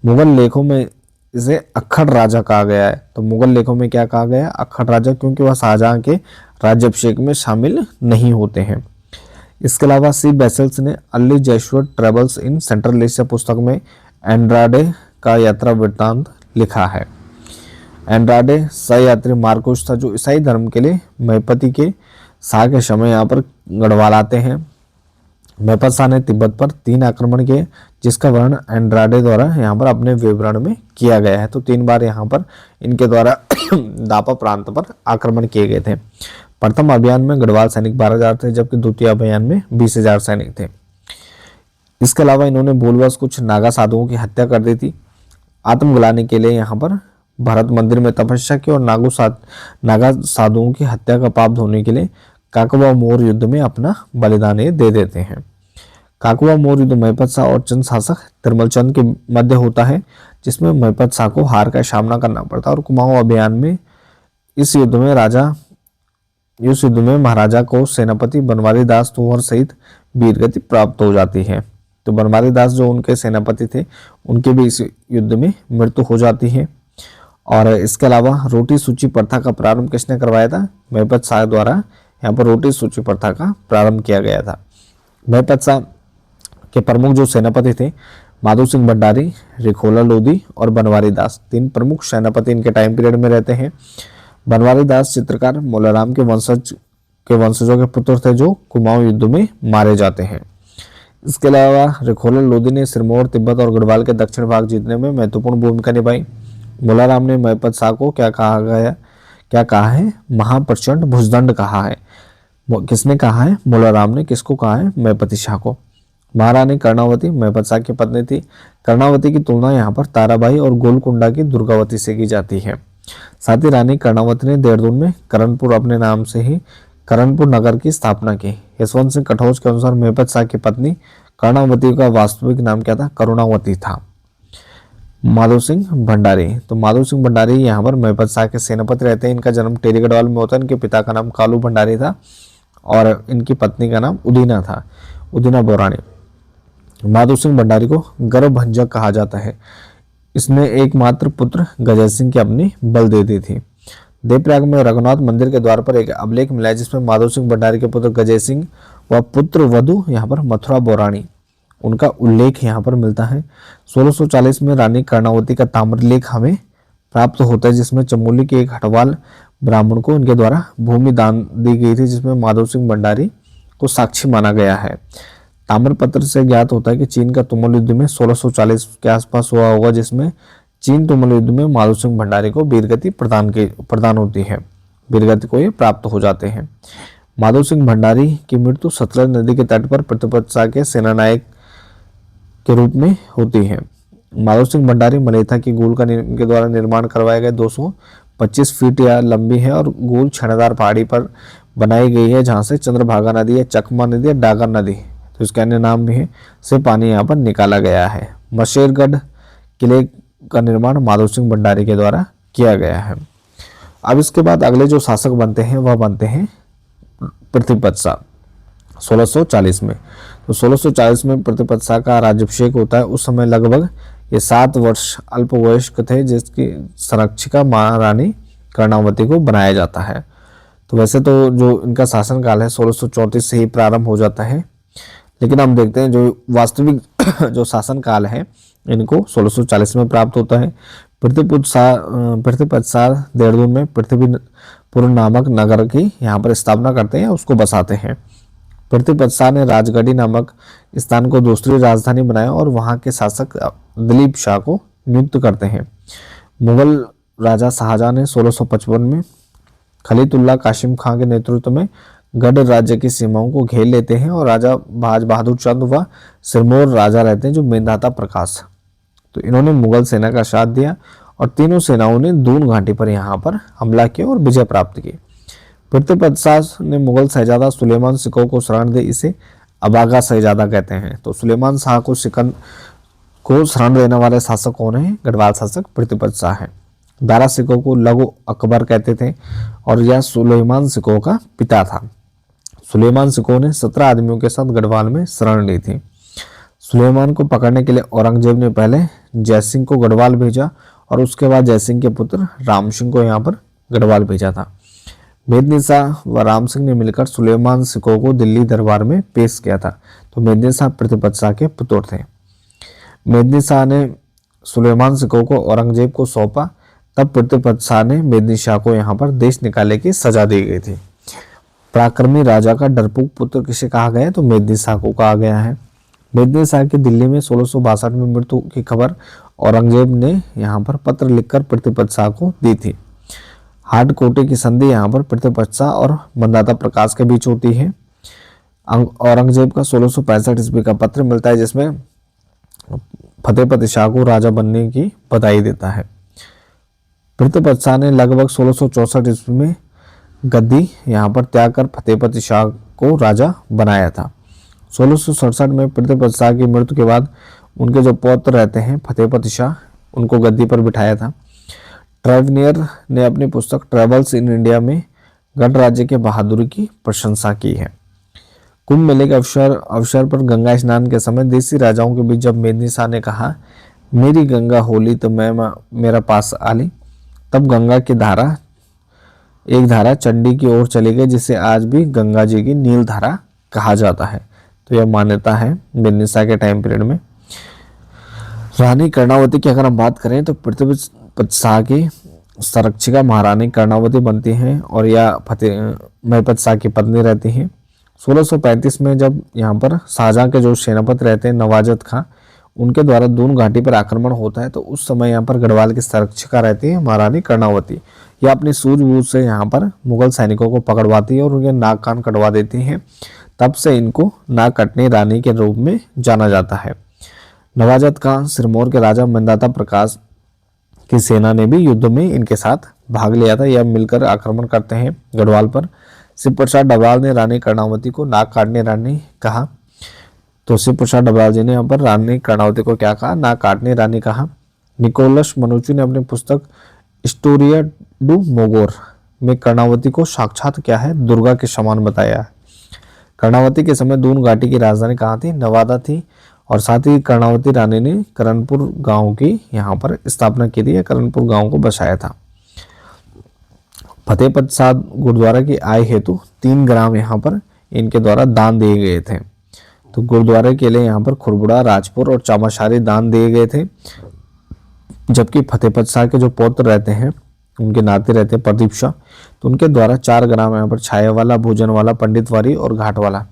मुगल लेखों में इसे अक्खड़ राजा कहा गया है। तो मुगल लेखों में क्या कहा गया है? अक्खड़ राजा, क्योंकि वह शाहजहां के राज्याभिषेक में शामिल नहीं होते हैं। इसके अलावा सी बेसल्स ने early Jesuit travels in central Asia पुस्तक में एंड्राडे का यात्रा वृत्तांत लिखा है। एंड्राडे सहयात्री मार्कोस था, जो ईसाई धर्म के लिए महपति के शाह के समय यहाँ पर गढ़वाल आते हैं। महपत शाह ने तिब्बत पर 3 आक्रमण किए, जिसका वर्णन एंड्राडे द्वारा यहाँ पर अपने विवरण में किया गया है। तो 3 बार यहाँ पर इनके द्वारा दापा प्रांत पर आक्रमण किए गए थे। प्रथम अभियान में गढ़वाल सैनिक 12,000 थे, जबकि द्वितीय अभियान में 20,000 सैनिक थे। इसके अलावा इन्होंने भूलवश कुछ नागा साधुओं की हत्या कर दी थी। आत्मग्लानि के लिए यहाँ पर भारत मंदिर में तपस्या की और नागा साधुओं की हत्या का पाप धोने के लिए काकवा मोर युद्ध में अपना बलिदान दे देते हैं। काकवा मोर युद्ध महपत शाह और चंद शासक तिरमल चंद के मध्य होता है, जिसमें महपत शाह को हार का सामना करना पड़ता है और कुमाऊं अभियान में इस युद्ध में महाराजा को सेनापति बनवारी दास तोहर सहित वीरगति प्राप्त हो जाती है। तो बनवारी दास जो उनके सेनापति थे उनके भी इस युद्ध में मृत्यु हो जाती है। और इसके अलावा रोटी सूची प्रथा का प्रारंभ किसने करवाया था? महपत शाह द्वारा यहाँ पर रोटी सूची प्रथा का प्रारंभ किया गया था। महपत शाह के प्रमुख जो सेनापति थे माधो सिंह भंडारी, रिखोला लोधी और बनवारी दास, 3 प्रमुख सेनापति इनके टाइम पीरियड में रहते हैं। बनवारी दास चित्रकार मोलाराम के वंशजों के पुत्र थे, जो कुमाऊं युद्ध में मारे जाते हैं। इसके अलावा रिखोला लोधी ने सिरमौर, तिब्बत और गढ़वाल के दक्षिण भाग जीतने में महत्वपूर्ण भूमिका निभाई। मोलाराम ने महपत शाह को क्या कहा है? महाप्रचंड भुजदंड कहा है। किसने कहा है? मोलाराम ने। किसको कहा है? महपति शाह को। महारानी कर्णावती महपत शाह की पत्नी थी। कर्णावती की तुलना यहाँ पर ताराबाई और गोलकुंडा की दुर्गावती से की जाती है। साथ ही रानी कर्णावती ने देहरादून में करणपुर अपने नाम से ही करणपुर नगर की स्थापना की। यशवंत सिंह कटोच के अनुसार मेहपत शाह की पत्नी कर्णावती का वास्तविक नाम क्या था? करुणावती था। माधो सिंह भंडारी, तो माधो सिंह भंडारी यहाँ पर मेहपत शाह के सेनापति रहते हैं। इनका जन्म टेरी गढ़वाल में होता है। इनके पिता का नाम कालू भंडारी था और इनकी पत्नी का नाम उदीना था, उदीना बोरानी। माधो सिंह भंडारी को गर्भभंजक कहा जाता है। इसने एकमात्र पुत्र गजय सिंह की अपनी बल दे दी थी। देवप्रयाग में रघुनाथ मंदिर के द्वार पर एक अभिलेख मिला है जिसमें माधो सिंह भंडारी के पुत्र गजय सिंह व पुत्र वधु यहाँ पर मथुरा बोरानी, उनका उल्लेख यहाँ पर मिलता है। 1640 में रानी कर्णावती का ताम्रलेख हमें प्राप्त होता है जिसमें चमोली के एक हटवाल ब्राह्मण को उनके द्वारा भूमि दान दी गई थी, जिसमें माधो सिंह भंडारी को साक्षी माना गया है। ताम्रपत्र से ज्ञात होता है कि चीन का तुमुल युद्ध में 1640 के आसपास हुआ होगा, जिसमें चीन तुमुल युद्ध में माधो सिंह भंडारी को वीरगति प्रदान होती है, वीरगति को ये प्राप्त हो जाते हैं। माधो सिंह भंडारी की मृत्यु सतलज नदी के तट पर प्रतिपत शाह के सेनानायक के रूप में होती है। माधो सिंह भंडारी मलेथा की गोल का के द्वारा निर्माण करवाए गए 225 फीट या लंबी है और गोल छानेदार पहाड़ी पर बनाई गई है, जहां से चंद्रभागा नदी या चकमा नदी या डागर नदी, तो इसके अन्य नाम भी है, से पानी यहाँ पर निकाला गया है। मशेरगढ़ किले का निर्माण माधो सिंह भंडारी के द्वारा किया गया है। अब इसके बाद अगले जो शासक बनते हैं वह बनते हैं प्रतिपत शाह 1640 में। तो 1640 में प्रतिपत शाह का राज्याभिषेक होता है। उस समय लगभग ये 7 वर्ष अल्पवयस्क थे, जिसकी संरक्षिका महारानी कर्णावती को बनाया जाता है। तो वैसे तो जो इनका शासनकाल है 1634 से ही प्रारंभ हो जाता है, लेकिन हम देखते हैं जो वास्तविक जो शासनकाल है इनको 1640 में प्राप्त होता है। प्रतिपत शाह देहरादून में पृथ्वीपुर नामक नगर की यहाँ पर स्थापना करते हैं, उसको बसाते हैं। प्रतिपत शाह ने राजगढ़ी नामक स्थान को दूसरी राजधानी बनाया और वहाँ के शासक दिलीप शाह को नियुक्त करते हैं। मुगल राजा शाहजहां ने 1655 में खलीतुल्लाह कासिम खां के नेतृत्व में गढ़ राज्य की सीमाओं को घेर लेते हैं और राजा भाज बहादुर चंद व सिरमौर राजा रहते हैं जो मेंधाता प्रकाश, तो इन्होंने मुगल सेना का साथ दिया और तीनों सेनाओं ने दून घाटी पर यहाँ पर हमला किया और विजय प्राप्त की। प्रतिपत शाह ने मुगल शहजादा सुलेमान सिकोह को शरण दे, इसे अबागा शहजादा कहते हैं। तो सुलेमान शाह को शरण देने वाले शासक कौन है? गढ़वाल शासक प्रतिपत शाह है। दारा सिकोह को लघु अकबर कहते थे और यह सुलेमान सिकोह का पिता था। सुलेमान सिकोह ने 17 आदमियों के साथ गढ़वाल में शरण ली थी। सुलेमान को पकड़ने के लिए औरंगजेब ने पहले जयसिंह को गढ़वाल भेजा और उसके बाद जयसिंह के पुत्र राम सिंह को यहाँ पर गढ़वाल भेजा था। मेदिनी शाह व राम सिंह ने मिलकर सुलेमान सिकोह को दिल्ली दरबार में पेश किया था। तो मेदिनी शाह प्रतिपत शाह के पुत्र थे। मेदिनी शाह ने सुलेमान सिकोह को औरंगजेब को सौंपा, तब प्रतिपत शाह ने मेदिनी शाह को यहाँ पर देश निकालने की सजा दी गई थी। पराक्रमी राजा का डरपोक पुत्र किसे कहा गया? तो मेदिनी शाह को कहा गया है। मेदिनी शाह की दिल्ली में 1662 में मृत्यु की खबर औरंगजेब ने यहाँ पर पत्र लिखकर प्रतिपत शाह को दी थी। हाटकोटे की संधि यहाँ पर प्रतिपत शाह और मंदाता प्रकाश के बीच होती है। औरंगजेब का 1665 ईस्वी का पत्र मिलता है जिसमें फतेहपति शाह को राजा बनने की बधाई देता है। प्रतिपत शाह ने लगभग 1664 ईस्वी में गद्दी यहाँ पर त्याग कर फतेहपति शाह को राजा बनाया था। 1667 में प्रतिपत शाह की मृत्यु के बाद उनके जो पौत्र रहते हैं फतेहपति शाह, उनको गद्दी पर बिठाया था। ट्रेवनियर ने अपनी पुस्तक ट्रेवल्स इन इंडिया में गढ़ राज्य के बहादुरी की प्रशंसा की है। कुंभ मेले के अवसर पर गंगा स्नान के समय देसी राजाओं के बीच जब मेदिनी शाह ने कहा मेरी गंगा होली तो मैं मेरा पास आली, तब गंगा की एक धारा चंडी की ओर चली गई, जिसे आज भी गंगा जी की नील धारा कहा जाता है। तो यह मान्यता है मेदिनी शाह के टाइम पीरियड में। रानी कर्णावती की अगर हम बात करें तो प्रतिपत शाह की संरक्षिका महारानी कर्णावती बनती हैं और यह मेहपत शाह की पत्नी रहती हैं। 1635 में जब यहाँ पर शाहजहां के जो सेनापति रहते हैं नवाजत खां, उनके द्वारा दून घाटी पर आक्रमण होता है, तो उस समय यहाँ पर गढ़वाल की संरक्षिका रहती है महारानी कर्णावती। यह अपनी सूझबूझ से यहाँ पर मुगल सैनिकों को पकड़वाती है और उनके नाक कान कटवा देती हैं। तब से इनको नाक कटनी रानी के रूप में जाना जाता है। नवाजत खां सिरमौर के राजा मंदाता प्रकाश की सेना ने भी युद्ध में इनके साथ भाग लिया था। यह मिलकर आक्रमण करते हैं गढ़वाल पर। शिव प्रसाद डबराल ने रानी कर्णावती को नाक काटने रानी कहा। तो शिव प्रसाद डबराल जी ने यहाँ पर रानी कर्णावती को क्या कहा, नाक काटने रानी कहा। निकोलस मनुचू ने अपनी पुस्तक स्टोरिया डू मोगोर में कर्णावती को साक्षात क्या है, दुर्गा के समान बताया है। कर्णावती के समय दून घाटी की राजधानी कहाँ थी, नवादा थी। और साथ ही कर्णावती रानी ने करणपुर गांव की यहाँ पर स्थापना की थी, करणपुर गांव को बसाया था। फतेहपत साहब गुरुद्वारा की आय हेतु 3 ग्राम यहाँ पर इनके द्वारा दान दिए गए थे। तो गुरुद्वारे के लिए यहाँ पर खुरबुड़ा, राजपुर और चामाशारी दान दिए गए थे। जबकि फतेहपत शाह के जो पौत्र रहते हैं, उनके नाते रहते हैं प्रदीप शाह, तो उनके द्वारा 4 ग्राम यहाँ पर छाया वाला, भोजन वाला, पंडितवारी और घाट वाला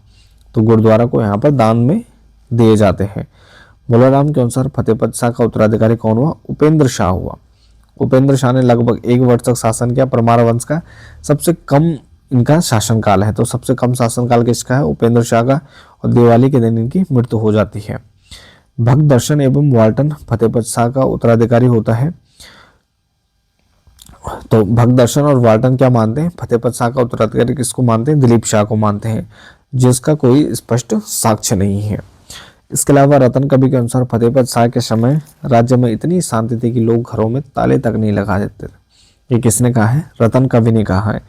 तो गुरुद्वारा को यहाँ पर दान में दिए जाते हैं। मोलाराम के अनुसार फतेहपत शाह का उत्तराधिकारी कौन हुआ, उपेंद्र शाह हुआ। उपेंद्र शाह ने लगभग 1 वर्ष तक शासन किया। परमार वंश का सबसे कम इनका शासनकाल है, तो सबसे कम शासनकाल किसका है, उपेंद्र शाह का। और दिवाली के दिन इनकी मृत्यु हो जाती है। भक्त दर्शन एवं वाल्टन फतेहपत शाह का उत्तराधिकारी होता है। तो भक्त दर्शन और वाल्टन क्या मानते हैं, फतेहपत शाह का उत्तराधिकारी किसको मानते हैं, दिलीप शाह को मानते हैं, जिसका कोई स्पष्ट साक्ष्य नहीं है। इसके अलावा रतन कवि के अनुसार फतेहपत शाह के समय राज्य में इतनी शांति थी कि लोग घरों में ताले तक नहीं लगा देते थे। ये किसने कहा है, रतन कवि ने कहा है।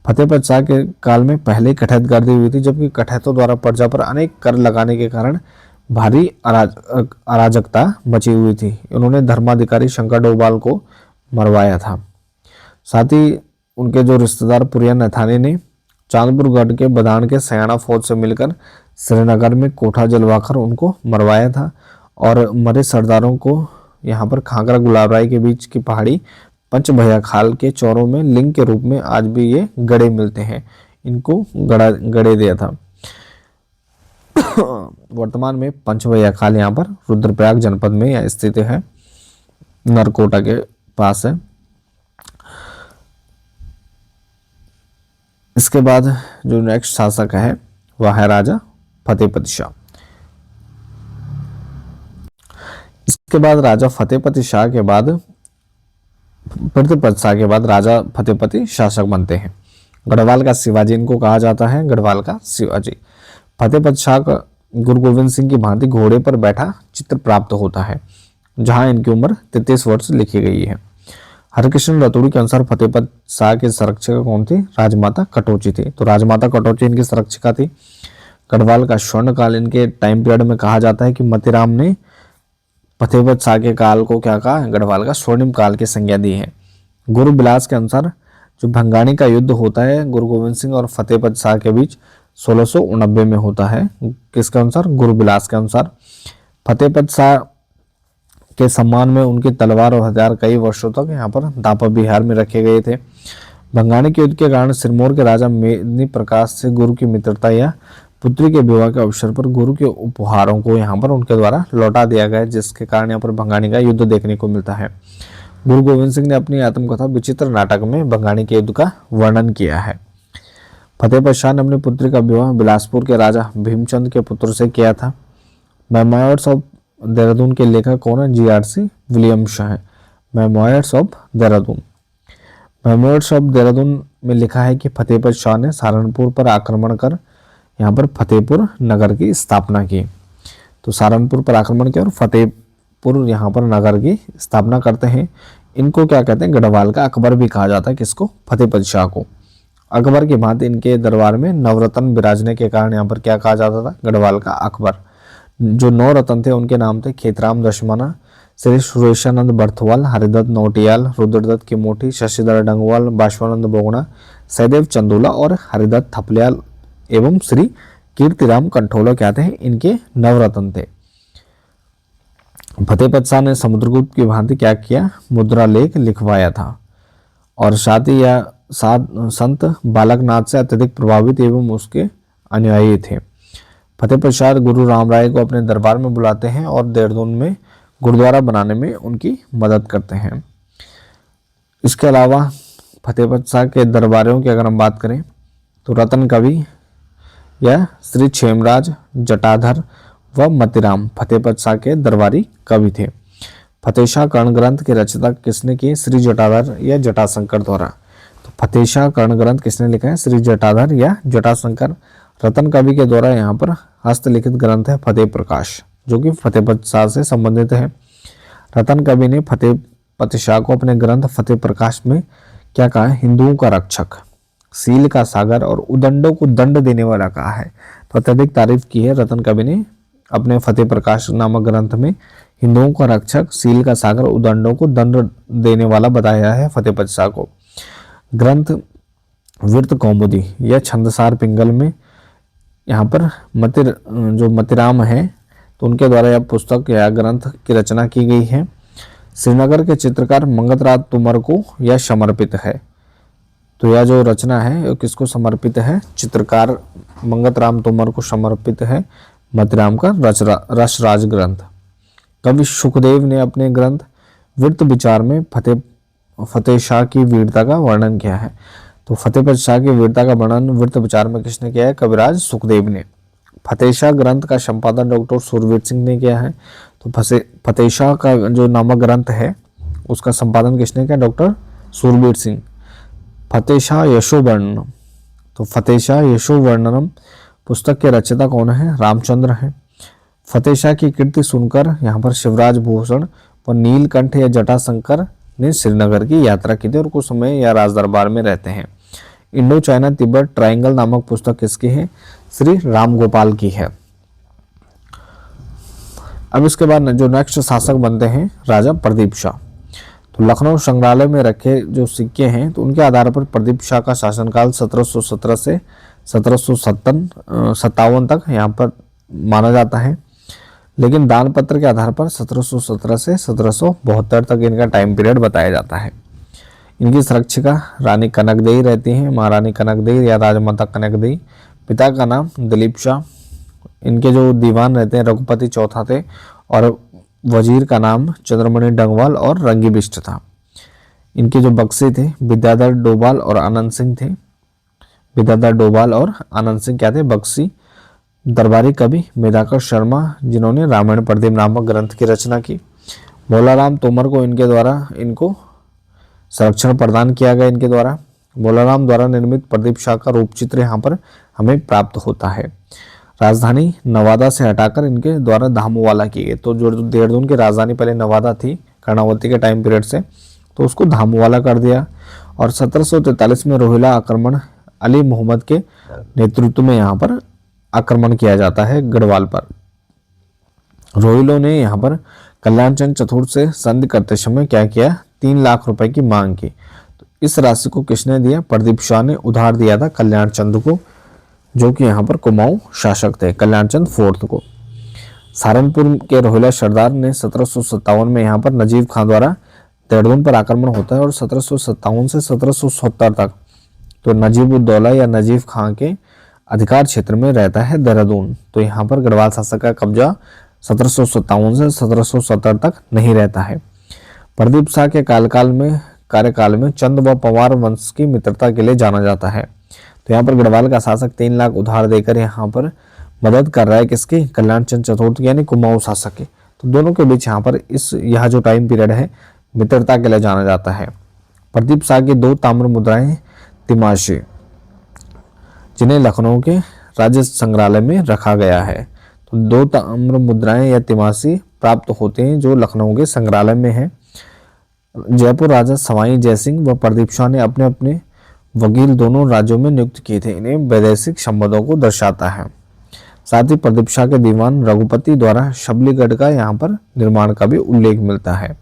फतेहपत शाह के काल में पहले कठैत गर्दी हुई थी, जबकि कठैतों द्वारा प्रजा पर अनेक कर लगाने के कारण भारी अराजकता मची हुई थी। उन्होंने धर्माधिकारी शंकर डोभाल को मरवाया था। साथ ही उनके जो रिश्तेदार पुरिया नथानी ने चांदपुर गढ़ के बदान के सयाना फौज से मिलकर श्रीनगर में कोठा जलवाकर उनको मरवाया था। और मरे सरदारों को यहाँ पर खागरा गुलाब राय के बीच की पहाड़ी पंच भैया खाल के चौरों में लिंग के रूप में आज भी ये गड़े मिलते हैं, इनको गड़े दिया था। वर्तमान में पंच भैया खाल यहाँ पर रुद्रप्रयाग जनपद में यह स्थित है, नरकोटा के पास है। इसके बाद जो नेक्स्ट शासक है वह है राजा फतेहपत शाह। इसके बाद राजा फतेहपति शाह के बाद प्रतिपत शाह के बाद राजा फतेहपति शासक बनते हैं। गढ़वाल का शिवाजी इनको कहा जाता है, गढ़वाल का शिवाजी। फतेहपत शाह का गुरु गोविंद सिंह की भांति घोड़े पर बैठा चित्र प्राप्त होता है, जहां इनकी उम्र 33 वर्ष लिखी गई है। हरिकृष्ण रतोड़ी के अनुसार फतेहपत शाह के संरक्षिका कौन थी, राजमाता कटोची थी। तो राजमाता कटोची इनकी संरक्षिका थी। गढ़वाल का स्वर्णकाल इनके टाइम पीरियड में कहा जाता है कि मतीराम ने फतेहपत शाह के काल को क्या कहा, गढ़वाल का स्वर्णिम काल की संज्ञा दी है। गुरु बिलास के अनुसार जो भंगाणी का युद्ध होता है गुरु गोविंद सिंह और फतेहपत शाह के बीच 1689 में होता है। किसके अनुसार, गुरु बिलास के अनुसार। फतेहपत शाह के सम्मान में उनकी तलवार और हथियार कई वर्षों तक यहाँ पर दापा बिहार में रखे गए थे। भंगाणी के युद्ध के कारण सिरमौर के राजा मेदिनी प्रकाश से गुरु की मित्रता या पुत्री के विवाह के अवसर पर गुरु के उपहारों को यहाँ पर उनके द्वारा लौटा दिया गया, जिसके कारण यहाँ पर भंगाणी का युद्ध देखने को मिलता है। गुरु गोविंद सिंह ने अपनी आत्मकथा विचित्र नाटक में भंगाणी के युद्ध का वर्णन किया है। फतेहपत शाह ने अपनी पुत्री का विवाह बिलासपुर के राजा भीमचंद के पुत्र से किया था। मेमोयर्स ऑफ देहरादून के लेखक कौन है, GRC विलियम्स हैं। Memoirs of Dehradun. Memoirs of Dehradun में लिखा है कि फतेहपत शाह ने सहारनपुर पर आक्रमण कर यहाँ पर फतेहपुर नगर की स्थापना की। तो सहारनपुर पर आक्रमण किया और फतेहपुर यहाँ पर नगर की स्थापना करते हैं। इनको क्या कहते हैं, गढ़वाल का अकबर भी कहा जाता है। किसको, फतेहपत शाह को। अकबर की भांति इनके दरबार में नवरत्न विराजने के कारण यहाँ पर क्या कहा जाता था, गढ़वाल का अकबर। जो 9 रत्न थे उनके नाम थे खेतराम दशमाना, श्री सुरेशानंद बर्थवाल, हरिदत्त नौटियाल, रुद्रदत्त की मोठी, शशिधर डंगवाल, बाष्पानंद बोगना, सहदेव चंदोला और हरिदत्त थपलियाल एवं श्री कीर्तिराम कंठोला कहते हैं, इनके नवरत्न थे। फतेहपत शाह ने समुद्रगुप्त की भांति क्या किया, मुद्रा लेख लिखवाया था। और साथ ही यह संत बालकनाथ से अत्यधिक प्रभावित एवं उसके अनुयायी थे। फतेहपत शाह गुरु राम राय को अपने दरबार में बुलाते हैं और देहरादून में गुरुद्वारा बनाने में उनकी मदद करते हैं। इसके अलावा फतेहपत शाह के दरबारियों की अगर हम बात करें तो रतन कवि या श्री क्षेमराज, जटाधर व मतीराम फतेहपत शाह के दरबारी कवि थे। फतेह शाह कर्ण ग्रंथ की रचना किसने की? श्री जटाधर या जटाशंकर द्वारा। तो फतेह शाह कर्ण ग्रंथ किसने लिखा है? श्री जटाधर या जटाशंकर। रतन कवि के द्वारा यहाँ पर हस्तलिखित ग्रंथ है फतेह प्रकाश, जो कि फतेह शाह से संबंधित है। रतन कवि ने फतेह शाह को अपने ग्रंथ फतेह प्रकाश में क्या कहा है? हिंदुओं का रक्षक, सील का सागर और उदंडों को दंड देने वाला कहा है। तो अत्यधिक तारीफ की है रतन कवि ने अपने फतेह प्रकाश नामक ग्रंथ में। हिंदुओं का रक्षक, सील का सागर, उदंडों को दंड देने वाला बताया है फतेह शाह को। ग्रंथ विरत कौमुदी या छंदसार पिंगल में यहाँ पर मतिराम है, तो उनके द्वारा यह पुस्तक या ग्रंथ की रचना की गई है। श्रीनगर के चित्रकार मंगतराज तोमर को यह समर्पित है। तो यह जो रचना है वो किसको समर्पित है? चित्रकार मंगतराम तोमर को समर्पित है मतिराम का रसराज ग्रंथ। कवि सुखदेव ने अपने ग्रंथ विरत विचार में फतेह शाह की वीरता का वर्णन किया है। तो फतेह शाह की वीरता का वर्णन विरत विचार में किसने किया है? कविराज सुखदेव ने। फतेह शाह ग्रंथ का संपादन डॉक्टर सूरवीर सिंह ने किया है। तो फतेह शाह का जो नामक ग्रंथ है उसका संपादन किसने किया? डॉक्टर सूरवीर सिंह। फतेह शाह यशोवर्णनम, तो फतेह शाह यशोवर्णनम पुस्तक के रचयिता कौन है? रामचंद्र हैं। फतेह शाह की कीर्ति सुनकर यहाँ पर शिवराज भूषण व नीलकंठ या जटाशंकर ने श्रीनगर की यात्रा की थी और कुछ समय यह राज दरबार में रहते हैं। इंडो चाइना तिब्बत ट्रायंगल नामक पुस्तक किसकी है? श्री राम गोपाल की है। अब इसके बाद जो नेक्स्ट शासक बनते हैं राजा प्रदीप शाह। तो लखनऊ संग्रहालय में रखे जो सिक्के हैं तो उनके आधार पर प्रदीप शाह का शासनकाल 1717 से 1757 तक यहाँ पर माना जाता है, लेकिन दान पत्र के आधार पर 1717 से 1772 तक इनका टाइम पीरियड बताया जाता है। इनकी संरक्षिका रानी कनकदेई रहती हैं, महारानी कनकदेई या राजमाता कनकदेई। पिता का नाम दिलीप शाह। इनके जो दीवान रहते हैं रघुपति चौथा थे और वजीर का नाम चंद्रमणि डंगवाल और रंगी बिष्ट था। इनके जो बक्से थे विद्याधर डोभाल और आनंद सिंह थे। विद्याधर डोभाल और आनंद सिंह क्या थे? बक्सी। दरबारी कवि मेधाकर शर्मा, जिन्होंने रामायण प्रदीप नामक ग्रंथ की रचना की। भोलाराम तोमर को इनके द्वारा इनको संरक्षण प्रदान किया गया। इनके द्वारा भोलाराम द्वारा निर्मित प्रदीप शाह का रूप चित्र यहाँ पर हमें प्राप्त होता है। राजधानी नवादा से हटाकर इनके द्वारा धामुवाला की गई। तो जो देहरादून की राजधानी पहले नवादा थी कर्णावती के टाइम पीरियड से, तो उसको धामुवाला कर दिया। और 1743 में रोहिला आक्रमण अली मोहम्मद के नेतृत्व में यहाँ पर आक्रमण किया जाता है गढ़वाल पर। रोहिलों ने यहाँ पर कल्याण चंद चतुर्थ से संधि करते समय क्या किया? 3 लाख रुपए की मांग की। तो इस राशि को किसने दिया? प्रदीप शाह ने उधार दिया था कल्याण चंद को, जो कि यहाँ पर कुमाऊं शासक थे, कल्याण चंद फोर्थ को। सहारनपुर के रोहिला सरदार ने 1757 में यहाँ पर नजीब खां द्वारा देहरादून पर आक्रमण होता है और 1757 से 1770 तक तो नजीबुद्दौला या नजीब खां के अधिकार क्षेत्र में रहता है देहरादून। तो यहाँ पर गढ़वाल शासक का कब्जा 1757 से 1770 तक नहीं रहता है। प्रदीप शाह के कार्यकाल में चंद व पवार वंश की मित्रता के लिए जाना जाता है। तो यहाँ पर गढ़वाल का शासक 3 लाख उधार देकर यहाँ पर मदद कर रहा है किसकी? कल्याण चंद चतुर्थ यानी कुमाऊं शासक की। तो दोनों के बीच यहाँ पर यह जो टाइम पीरियड है मित्रता के लिए जाना जाता है। प्रदीप शाह की 2 ताम्र मुद्राएं तिमाशी, जिन्हें लखनऊ के राज्य संग्रहालय में रखा गया है। तो 2 ताम्र मुद्राएं या तिमाशी प्राप्त होते हैं जो लखनऊ के संग्रहालय में है। जयपुर राजा सवाई जयसिंह व प्रदीप शाह ने अपने अपने वकील दोनों राज्यों में नियुक्त किए थे। इन्हें वैदेशिक संबंधों को दर्शाता है। साथ ही प्रदीप शाह के दीवान रघुपति द्वारा शबलीगढ़ का यहाँ पर निर्माण का भी उल्लेख मिलता है।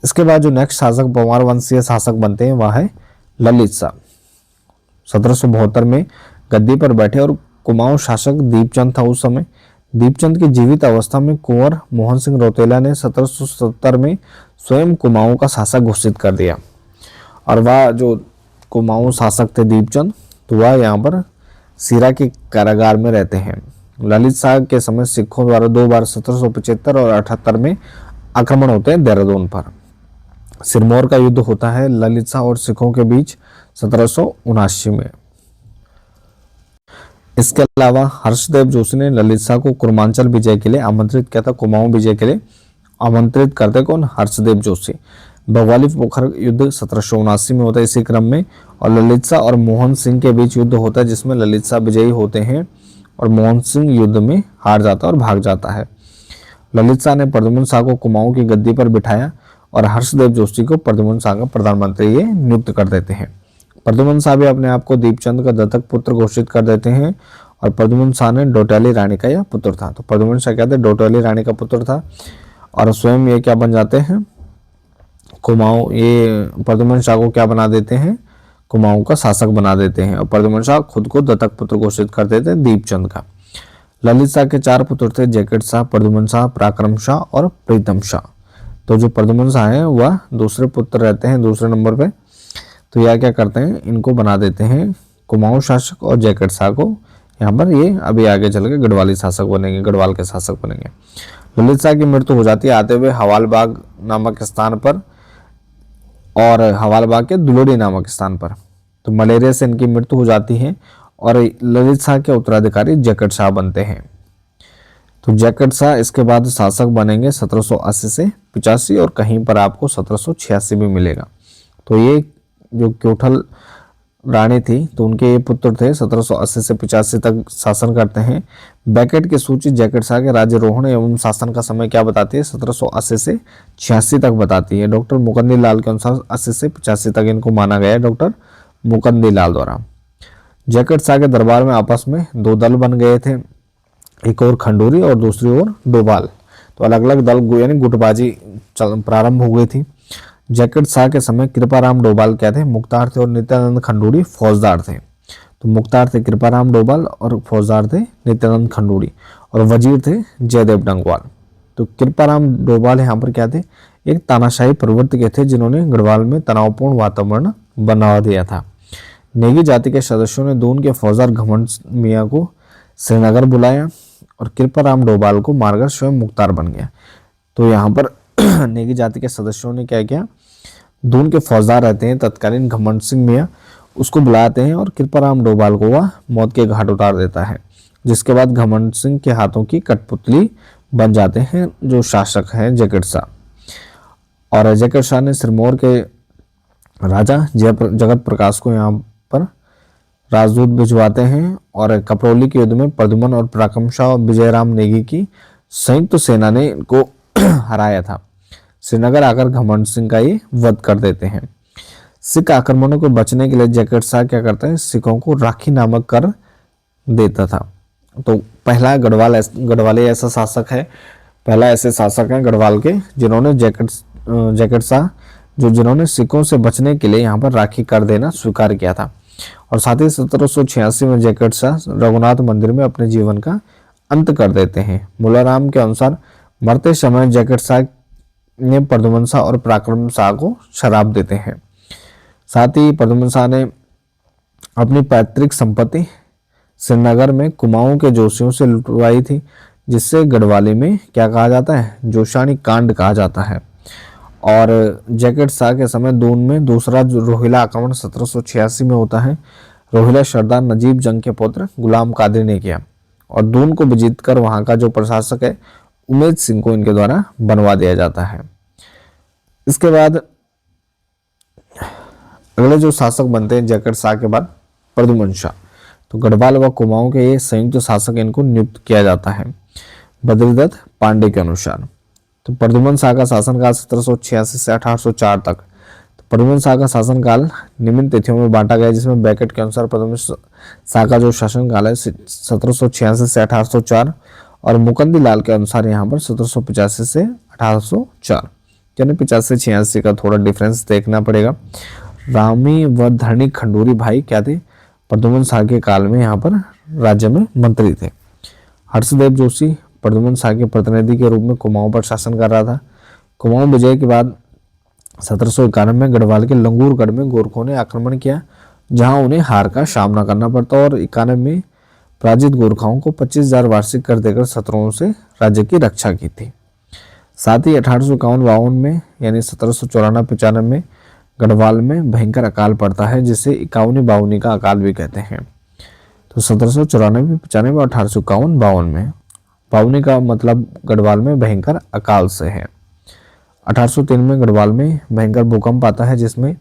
इसके बाद जो नेक्स्ट शासक पवार वंशीय शासक बनते हैं वह है ललित शाह। 1772 में गद्दी पर बैठे और कुमाऊं शासक दीपचंद था उस समय। दीपचंद की जीवित अवस्था में कुंवर मोहन सिंह रौतेला ने 1770 में स्वयं कुमाऊं का शासक घोषित कर दिया। और वह जो कुमाऊं शासक थे दीपचंद, तो वह यहाँ पर सीरा के कारागार में रहते हैं। ललित शाह के समय सिखों द्वारा 2 बार 1775 और 78 में आक्रमण होते हैं देहरादून पर। सिरमौर का युद्ध होता है ललित शाह और सिखों के बीच 1779 में। इसके अलावा हर्षदेव जोशी ने ललित शाह को कुर्मांचल विजय के लिए आमंत्रित किया था, कुमाऊं विजय के लिए, आमंत्रित करते कौन, हर्षदेव जोशी। भोगाली पोखर युद्ध 1779 में होता है इसी क्रम में। और ललित शाह और मोहन सिंह के बीच युद्ध होता है जिसमें ललित शाह विजयी होते हैं और मोहन सिंह युद्ध में हार जाता है और भाग जाता है। ललित शाह ने प्रद्युम्न शाह को कुमाऊं की गद्दी पर बिठाया और हर्षदेव जोशी को प्रद्युम्न शाह का प्रधानमंत्री ये नियुक्त कर देते हैं। प्रद्युम्न शाह भी अपने आप को दीपचंद का दत्तक पुत्र घोषित कर देते हैं और प्रद्युम्न शाह ने डोटाली रानी का यह पुत्र था। तो प्रद्युम्न शाह क्या थे, डोटाली रानी का पुत्र था और स्वयं ये क्या बन जाते हैं, कुमाऊं, ये प्रद्युम्न शाह को क्या बना देते हैं, कुमाऊं का शासक बना देते हैं और प्रद्युम्न शाह खुद को दत्तक पुत्र घोषित कर देते हैं दीपचंद का। ललित शाह के 4 पुत्र थे, जैकेट शाह, प्रद्युम्न शाह, पराक्रम शाह और प्रीतम शाह। तो जो प्रद्युम्न शाह है वह दूसरे पुत्र रहते हैं दूसरे नंबर पे। तो यह क्या करते हैं, इनको बना देते हैं कुमाऊं शासक और जैकेट शाह को यहाँ पर ये अभी आगे चल के गढ़वाली शासक बनेंगे, गढ़वाल के शासक बनेंगे। ललित शाह की मृत्यु हो जाती है आते हुए हवालबाग नामक स्थान पर और हवालबाग के दुलोड़ी नामक स्थान पर। तो मलेरिया से इनकी मृत्यु हो जाती है और ललित शाह के उत्तराधिकारी जैकेट शाह बनते हैं। तो जैकेट शाह इसके बाद शासक बनेंगे 1780 से 85 और कहीं पर आपको 1786 भी मिलेगा। तो ये जो क्योठल रानी थी तो उनके ये पुत्र थे, 1780 से 85 तक शासन करते हैं। बैकेट की सूची जैकेट शाह के राज्यरोहण एवं शासन का समय क्या बताती है, 1780 से 86 तक बताती है। डॉक्टर मुकंदी लाल के अनुसार 80 से 85 तक इनको माना गया है, डॉक्टर मुकंदी लाल द्वारा। जैकेट शाह के दरबार में आपस में 2 दल बन गए थे, एक और खंडूरी और दूसरी ओर डोभाल। तो अलग अलग दल यानी गुटबाजी प्रारंभ हो गई थी। जैकेट शाह के समय कृपाराम डोभाल क्या थे, मुख्तार थे और नित्यानंद खंडूरी फौजदार थे। तो मुख्तार थे कृपाराम डोभाल और फौजदार थे नित्यानंद खंडूरी और वजीर थे जयदेव डंगवाल। तो कृपाराम डोभाल यहाँ पर क्या थे, एक तानाशाही प्रवृत्ति के थे जिन्होंने गढ़वाल में तनावपूर्ण वातावरण बना दिया था। नेगी जाति के सदस्यों ने दून के फौजदार घमंड मियाँ को श्रीनगर बुलाया और कृपाराम डोभाल को मारकर स्वयं मुख्तार बन गया। तो यहाँ पर नेगी जाति के सदस्यों ने क्या किया, दून के फौजदार रहते हैं तत्कालीन घमंड सिंह मियाँ, उसको बुलाते हैं और कृपाराम डोभाल को वह मौत के घाट उतार देता है, जिसके बाद घमंड सिंह के हाथों की कठपुतली बन जाते हैं जो शासक हैं जैकेट शाह। और जैकेट शाह ने सिरमौर के राजा जगत प्रकाश को यहाँ पर राजदूत भिजवाते हैं और कपरौली के युद्ध में प्रद्युम्न और पराक्रम शाह और विजयराम नेगी की संयुक्त सेना ने इनको हराया था। श्रीनगर आकर घमंड सिंह का ये वध कर देते हैं। सिख आक्रमणों को बचने के लिए जैकेट शाह क्या करता है, सिखों को राखी नामक कर देता था। तो पहला गढ़वाली ऐसा शासक है, पहला ऐसे शासक है गढ़वाल के जिन्होंने जैकेट शाह जिन्होंने सिखों से बचने के लिए यहाँ पर राखी कर देना स्वीकार किया था। और साथ ही 1786 में जैकेट शाह रघुनाथ मंदिर में अपने जीवन का अंत कर देते हैं। मुलाराम के अनुसार मरते समय जैकेट शाह ने प्रद्युम्न शाह और पराक्रम शाह को शराब देते हैं। साथ ही प्रद्युम्न शाह ने अपनी पैतृक संपत्ति श्रीनगर में कुमाऊं के जोशियों से लुटवाई थी, जिससे गढ़वाली में क्या कहा जाता है, जोशानी कांड कहा जाता है। और जैकेट शाह के समय दून में दूसरा रोहिला आक्रमण 1786 में होता है। रोहिला सरदार नजीब जंग के पुत्र गुलाम कादरी ने किया और दून को विजित कर वहां का जो प्रशासक है उमेद सिंह को इनके द्वारा बनवा दिया जाता है। इसके बाद अगले जो शासक बनते हैं जैकेट शाह के बाद प्रद्युम्न शाह। तो गढ़वाल व कुमाऊं के ये संयुक्त शासक इनको नियुक्त किया जाता है बद्रीदत्त पांडे के अनुसार। तो प्रद्युम्न शाह का शासनकाल 1786 से 1804 तक। तो प्रद्युम्न शाह का शासनकाल निम्न तिथियों में बांटा गया, जिसमें बैकेट के अनुसार प्रद्युम्न शाह का जो शासनकाल है 1786 से 1804 और मुकंदी लाल के अनुसार यहाँ पर 1785 से 1804, यानी 85-86 का थोड़ा डिफरेंस देखना पड़ेगा। रामी व धरणी खंडूरी भाई क्या थे, प्रद्युम्न शाह के काल में यहाँ पर राज्य में मंत्री थे। हर्षदेव जोशी प्रद्युम्न शाह के प्रतिनिधि के रूप में कुमाऊं पर शासन कर रहा था। कुमाऊं विजय के बाद 1791 में गढ़वाल के लंगूरगढ़ में गोरखों ने आक्रमण किया, जहां उन्हें हार का सामना करना पड़ता और 91 में पराजित गोरखाओं को 25,000 वार्षिक कर देकर शत्रुओं से राज्य की रक्षा की थी। साथ ही 1851-52 में यानी 1794-95 में गढ़वाल में भयंकर अकाल पड़ता है, जिसे 51-52 का अकाल भी कहते हैं। तो 1794-95 और 1851-52 में 52 का मतलब गढ़वाल में भयंकर अकाल से है। 1803 में गढ़वाल में भयंकर भूकंप आता है, जिसमें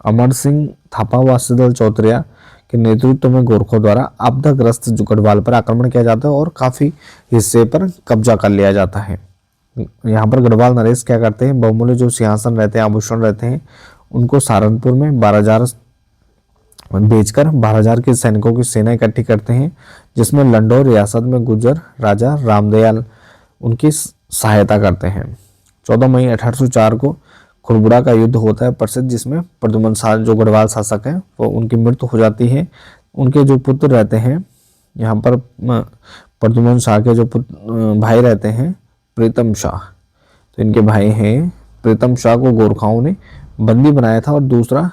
अमर सिंह थापा व सिदल चौतरिया के नेतृत्व में गोरखों द्वारा आपदाग्रस्त जो गढ़वाल पर आक्रमण किया जाता है और काफी हिस्से पर कब्जा कर लिया जाता है। यहाँ पर गढ़वाल नरेश क्या करते हैं, बहुमूल्य जो सिंहासन रहते हैं, आभूषण रहते हैं, उनको सहारनपुर में 12,000 बेचकर 12,000 के सैनिकों की सेना इकट्ठी करते हैं, जिसमें लंडौर रियासत में गुर्जर राजा रामदयाल उनकी सहायता करते हैं। 14 मई 1804 को खुरबुड़ा का युद्ध होता है प्रसिद्ध, जिसमें प्रद्युमन शाह जो गढ़वाल शासक हैं वो उनकी मृत्यु हो जाती है। उनके जो पुत्र रहते हैं, यहाँ पर प्रद्युमन शाह के जो भाई रहते हैं प्रीतम शाह, तो इनके भाई हैं प्रीतम शाह को गोरखाओं ने बंदी बनाया था, और दूसरा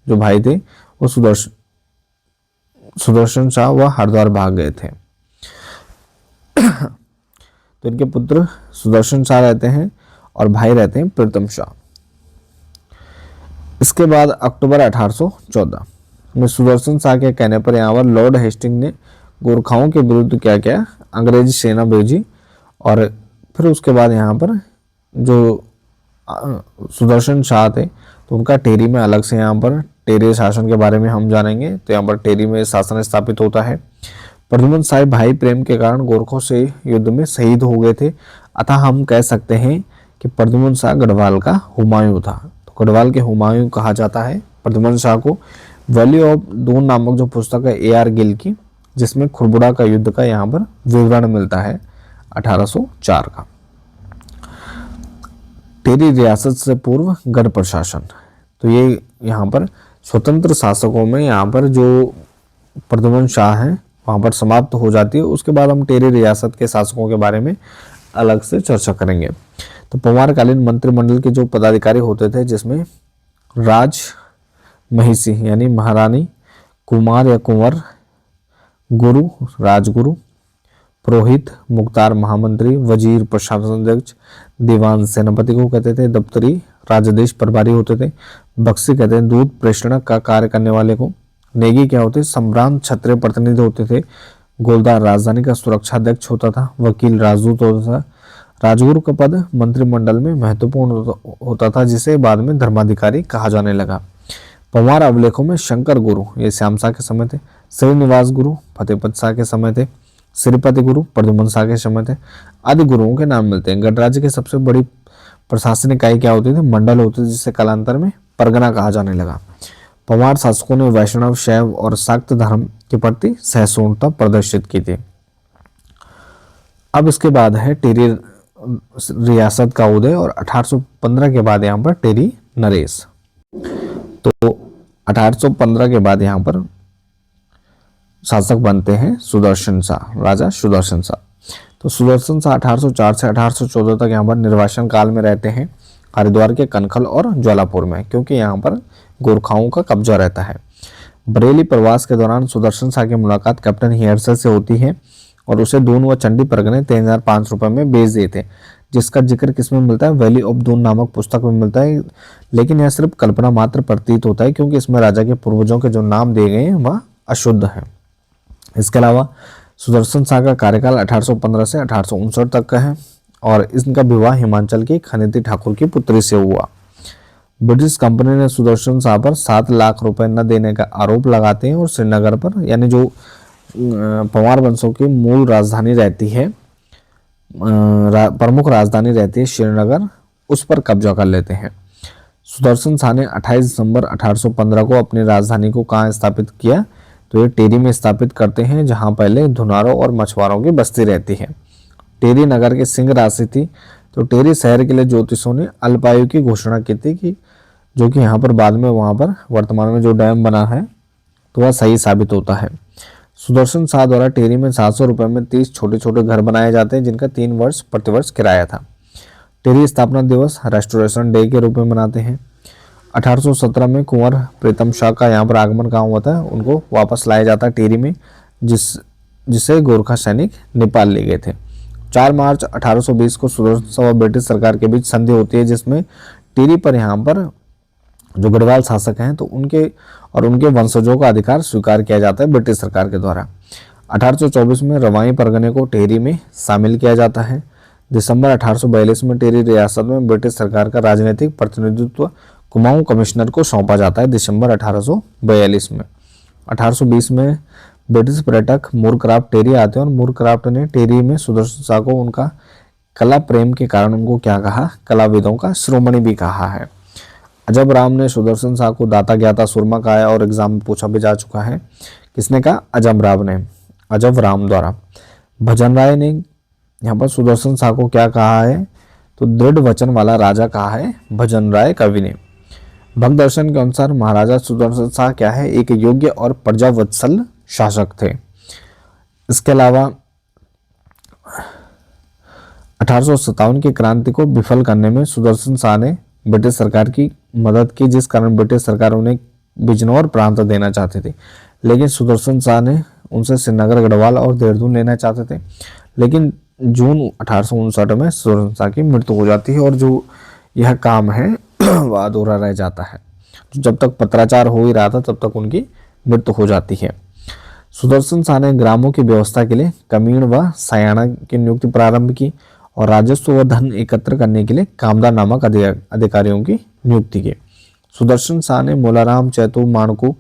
जो भाई थे वो सुदर्शन शाह वह हरिद्वार भाग गए थे। तो इनके पुत्र सुदर्शन शाह रहते हैं और भाई रहते हैं प्रीतम शाह। इसके बाद अक्टूबर 1814 में सुदर्शन शाह के कहने पर यहाँ पर लॉर्ड हेस्टिंग ने गोरखाओं के विरुद्ध क्या किया, अंग्रेजी सेना भेजी, और फिर उसके बाद यहाँ पर जो सुदर्शन शाह थे तो उनका टेरी में अलग से यहाँ पर टेरी शासन के बारे में हम जानेंगे। तो यहाँ पर टेरी में शासन स्थापित होता है। प्रद्युमन शाह भाई प्रेम के कारण गोरखों से युद्ध में शहीद हो गए थे, अतः हम कह सकते हैं कि प्रद्युमन शाह गढ़वाल का हुमायूं था। तो गढ़वाल के हुमायूं कहा जाता है प्रद्युमन शाह को। वैली ऑफ दून नामक जो पुस्तक है AR गिल की, जिसमें खुरबुड़ा का युद्ध का यहाँ पर विवरण मिलता है 1804 का। टेरी रियासत से पूर्व गढ़ प्रशासन, तो ये यहाँ पर स्वतंत्र शासकों में यहाँ पर जो प्रद्युमन शाह हैं वहाँ पर समाप्त हो जाती है। उसके बाद हम टेरी रियासत के शासकों के बारे में अलग से चर्चा करेंगे। तो पवारकालीन मंत्रिमंडल के जो पदाधिकारी होते थे, जिसमें राज महिषी यानी महारानी, कुमार या कुंवर, गुरु राजगुरु, पुरोहित, मुख्तार महामंत्री, वजीर प्रशासनाध्यक्ष, दीवान सेनापति को कहते थे, दफ्तरी राजाधीश प्रभारी होते थे, बक्सी कहते हैं दूध प्रेषण का कार्य करने वाले को, नेगी क्या होते, सम्रांत क्षत्रिय प्रतिनिधि होते थे, गोलदार राजधानी का सुरक्षा अध्यक्ष होता था, वकील राजदूत होता था, राजगुरु का पद मंत्रिमंडल में महत्वपूर्ण होता था, जिसे बाद में धर्माधिकारी कहा जाने लगा। पंवार अभिलेखों में शंकर गुरु ये श्याम शाह के समय थे, श्रीनिवास गुरु फतेहपत शाह के समय थे, श्रीपति गुरु प्रद्युमन शाह के समय थे, आदि गुरुओं के नाम मिलते हैं। गणराज्य की सबसे बड़ी प्रशासनिक इकाई क्या होती थी, मंडल होती थी, जिसे कालांतर में परगना कहा जाने लगा। पंवार शासकों ने वैष्णव, शैव और शाक्त धर्म के प्रति सहिष्णुता प्रदर्शित की थी। अब इसके बाद है टेरी रियासत का उदय, और 1815 के बाद यहाँ पर टेरी नरेश। तो 1815 के बाद यहाँ पर शासक बनते हैं सुदर्शन शाह, राजा सुदर्शन शाह। तो सुदर्शन शाह 1804 से 1814 तक यहाँ पर निर्वासन काल में रहते हैं, हरिद्वार के कनखल और ज्वालापुर में, क्योंकि यहाँ पर गोरखाओं का कब्जा रहता है। बरेली प्रवास के दौरान सुदर्शन शाह की मुलाकात कैप्टन हियरसर से होती है, और उसे दून व चंडी परगने 3,500 रुपये में बेच देते, जिसका जिक्र किसमें मिलता है, वैली ऑफ दून नामक पुस्तक में मिलता है। लेकिन यह सिर्फ कल्पना मात्र प्रतीत होता है, क्योंकि इसमें राजा के पूर्वजों के जो नाम दिए गए हैं वह अशुद्ध है। इसके अलावा सुदर्शन शाह का कार्यकाल 1815 से 1859 तक का है, और इनका विवाह हिमाचल की खनीति ठाकुर की पुत्री से हुआ। ब्रिटिश कंपनी ने सुदर्शन शाह पर 7 लाख रुपए न देने का आरोप लगाते हैं, और श्रीनगर पर, यानी जो पंवार वंशों की मूल राजधानी रहती है, प्रमुख राजधानी रहती है श्रीनगर, उस पर कब्जा कर लेते हैं। सुदर्शन शाह ने 28 दिसंबर 1815 को अपनी राजधानी को कहाँ स्थापित किया, तो ये टेरी में स्थापित करते हैं, जहां पहले धुनारों और मछुआरों की बस्ती रहती है। टेरी नगर के सिंह राशि थी, तो टेरी शहर के लिए ज्योतिषों ने अल्पायु की घोषणा की थी, कि जो कि यहाँ पर बाद में वहाँ पर वर्तमान में जो डैम बना है तो वह सही साबित होता है। सुदर्शन शाह द्वारा टेरी में 700 रुपये में 30 छोटे छोटे घर बनाए जाते हैं, जिनका 3 वर्ष प्रतिवर्ष किराया था। टेरी स्थापना दिवस रेस्टोरेशन डे के रूप में मनाते हैं। 1817 में कुंवर प्रीतम शाह का यहाँ पर आगमन कहाँ हुआ था, उनको वापस लाया जाता है टेरी में, जिसे गोरखा सैनिक नेपाल ले गए थे। 4 मार्च 1820 को सुदर्शन शाह व ब्रिटिश सरकार के बीच संधि होती है, जिसमें टेरी पर यहाँ पर जो गढ़वाल शासक हैं तो उनके वंशजों का अधिकार स्वीकार किया जाता है ब्रिटिश सरकार के द्वारा। 1824 में रवाई परगने को टेरी में शामिल किया जाता है। दिसंबर 1842 में टिहरी रियासत में ब्रिटिश सरकार का राजनीतिक प्रतिनिधित्व कुमाऊं कमिश्नर को सौंपा जाता है दिसंबर 1842 में। 1820 में ब्रिटिश पर्यटक मूरक्राफ्ट टिहरी आते हैं और मूरक्राफ्ट ने टिहरी में सुदर्शन शाह को उनका कला प्रेम के कारण उनको क्या कहा, कलाविदों का शिरोमणि भी कहा है। अजब राम ने सुदर्शन शाह को दाता ज्ञाता सुरमा कहा है और एग्जाम में पूछा भी जा चुका है। किसने कहा? अजब राम ने, अजब राम द्वारा। भजन राय ने यहाँ पर सुदर्शन शाह को क्या कहा है? तो दृढ़ वचन वाला राजा कहा है भजन राय कवि ने। भक्त दर्शन के अनुसार महाराजा सुदर्शन शाह क्या है? एक योग्य और प्रजावत्सल शासक थे। इसके अलावा 1857 की क्रांति को विफल करने में सुदर्शन शाह ने ब्रिटिश सरकार की मदद की, जिस कारण ब्रिटिश सरकार उन्हें बिजनौर प्रांत देना चाहती थी, लेकिन सुदर्शन शाह ने उनसे श्रीनगर, गढ़वाल और देहरादून लेना चाहते थे। लेकिन जून 1859 में सुदर्शन शाह की मृत्यु हो जाती है और जो यह काम है वह अधूरा रह जाता है। जब तक पत्राचार हो ही रहा था तब तक उनकी मृत्यु हो जाती है। सुदर्शन शाह ने ग्रामों की व्यवस्था के लिए कमीण व सयाना की नियुक्ति प्रारंभ की और राजस्व व धन एकत्र करने के लिए कामदार नामक अधिकारियों की नियुक्ति की। सुदर्शन शाह ने मोलाराम, चैतू, माणकू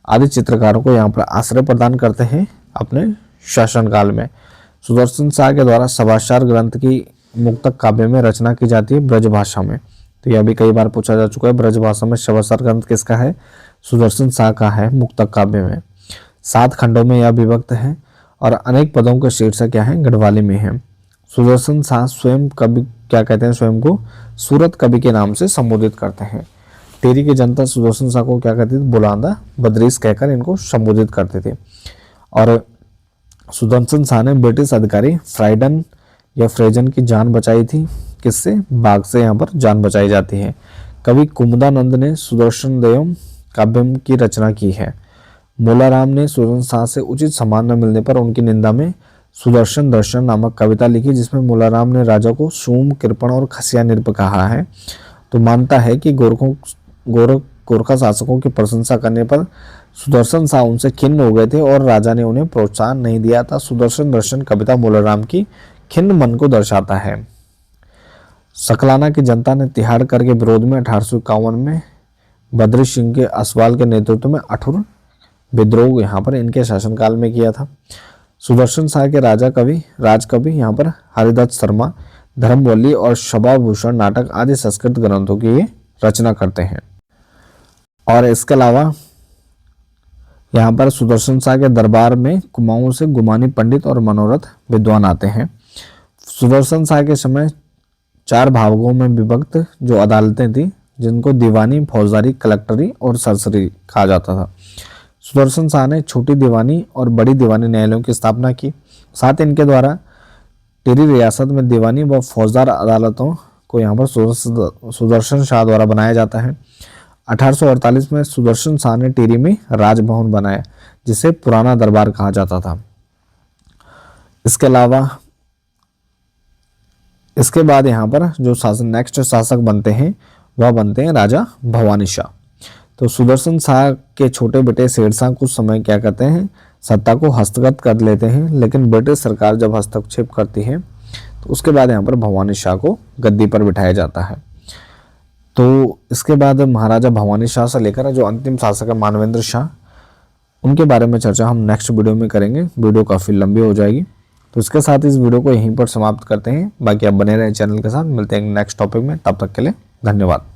आदि चित्रकारों को यहाँ पर आश्रय प्रदान करते हैं अपने शासनकाल में। सुदर्शन शाह के द्वारा सभाचार ग्रंथ की मुक्तक काव्य में रचना की जाती है ब्रज भाषा में। तो यह भी कई बार पूछा जा चुका है, ब्रज भाषा में सभाचार ग्रंथ किसका है? सुदर्शन शाह का है मुक्तक काव्य में। 7 खंडों में यह विभक्त है और अनेक पदों के शीर्षक क्या है? गढ़वाली में है। सुदर्शन शाह स्वयं कवि क्या कहते हैं? स्वयं को सूरत कवि के नाम से संबोधित करते हैं। टिहरी की जनता सुदर्शन शाह को क्या कहती थी? बुलांदा बदरीस कहकर इनको संबोधित करते थे। और सुदर्शन शाह ने ब्रिटिश अधिकारी फ्राइडन या फ्रेजन की जान बचाई थी। किससे? बाघ से यहाँ पर जान बचाई जाती है। कवि कुमुदानंद ने सुदर्शन देवम काव्यम की रचना की है। मोलाराम ने सुदर्शन शाह से उचित सम्मान न मिलने पर उनकी निंदा में सुदर्शन दर्शन नामक कविता लिखी, जिसमें मोलाराम ने राजा को सूम, कृपण और खसिया नृप कहा है। तो मानता है कि गोरखा शासकों की प्रशंसा करने पर सुदर्शन शाह उनसे खिन्न हो गए थे और राजा ने उन्हें प्रोत्साहन नहीं दिया था। सुदर्शन दर्शन कविता मोलाराम की खिन्न मन को दर्शाता है। सकलाना की जनता ने तिहाड़कर के विरोध में 1851 में बद्री सिंह के असवाल के नेतृत्व में अठुर विद्रोह यहाँ पर इनके शासनकाल में किया था। सुदर्शन शाह के राजकवि यहाँ पर हरिदत्त शर्मा, धर्मवल्ली और शबाभूषण नाटक आदि संस्कृत ग्रंथों की ये रचना करते हैं। और इसके अलावा यहाँ पर सुदर्शन शाह के दरबार में कुमाऊं से गुमानी पंडित और मनोरथ विद्वान आते हैं। सुदर्शन शाह के समय 4 भागों में विभक्त जो अदालतें थी, जिनको दीवानी, फौजदारी, कलेक्टरी और सरसरी कहा जाता था। सुदर्शन शाह ने छोटी दीवानी और बड़ी दीवानी न्यायालयों की स्थापना की। साथ इनके द्वारा टिहरी रियासत में दीवानी व फौजदार अदालतों को यहाँ पर सुदर्शन शाह द्वारा बनाया जाता है। 1848 में सुदर्शन शाह ने टिहरी में राजभवन बनाया, जिसे पुराना दरबार कहा जाता था। इसके अलावा इसके बाद यहाँ पर जो नेक्स्ट शासक बनते हैं वह बनते हैं राजा भवानी शाह। तो सुदर्शन शाह के छोटे बेटे शेरशाह कुछ समय क्या करते हैं? सत्ता को हस्तगत कर लेते हैं, लेकिन ब्रिटिश सरकार जब हस्तक्षेप करती है तो उसके बाद यहाँ पर भवानी शाह को गद्दी पर बिठाया जाता है। तो इसके बाद महाराजा भवानी शाह से लेकर जो अंतिम शासक है मानवेंद्र शाह, उनके बारे में चर्चा हम नेक्स्ट वीडियो में करेंगे। वीडियो काफ़ी लंबी हो जाएगी, तो इसके साथ इस वीडियो को यहीं पर समाप्त करते हैं। बाकी आप बने रहें चैनल के साथ। मिलते हैं नेक्स्ट टॉपिक में, तब तक के लिए धन्यवाद।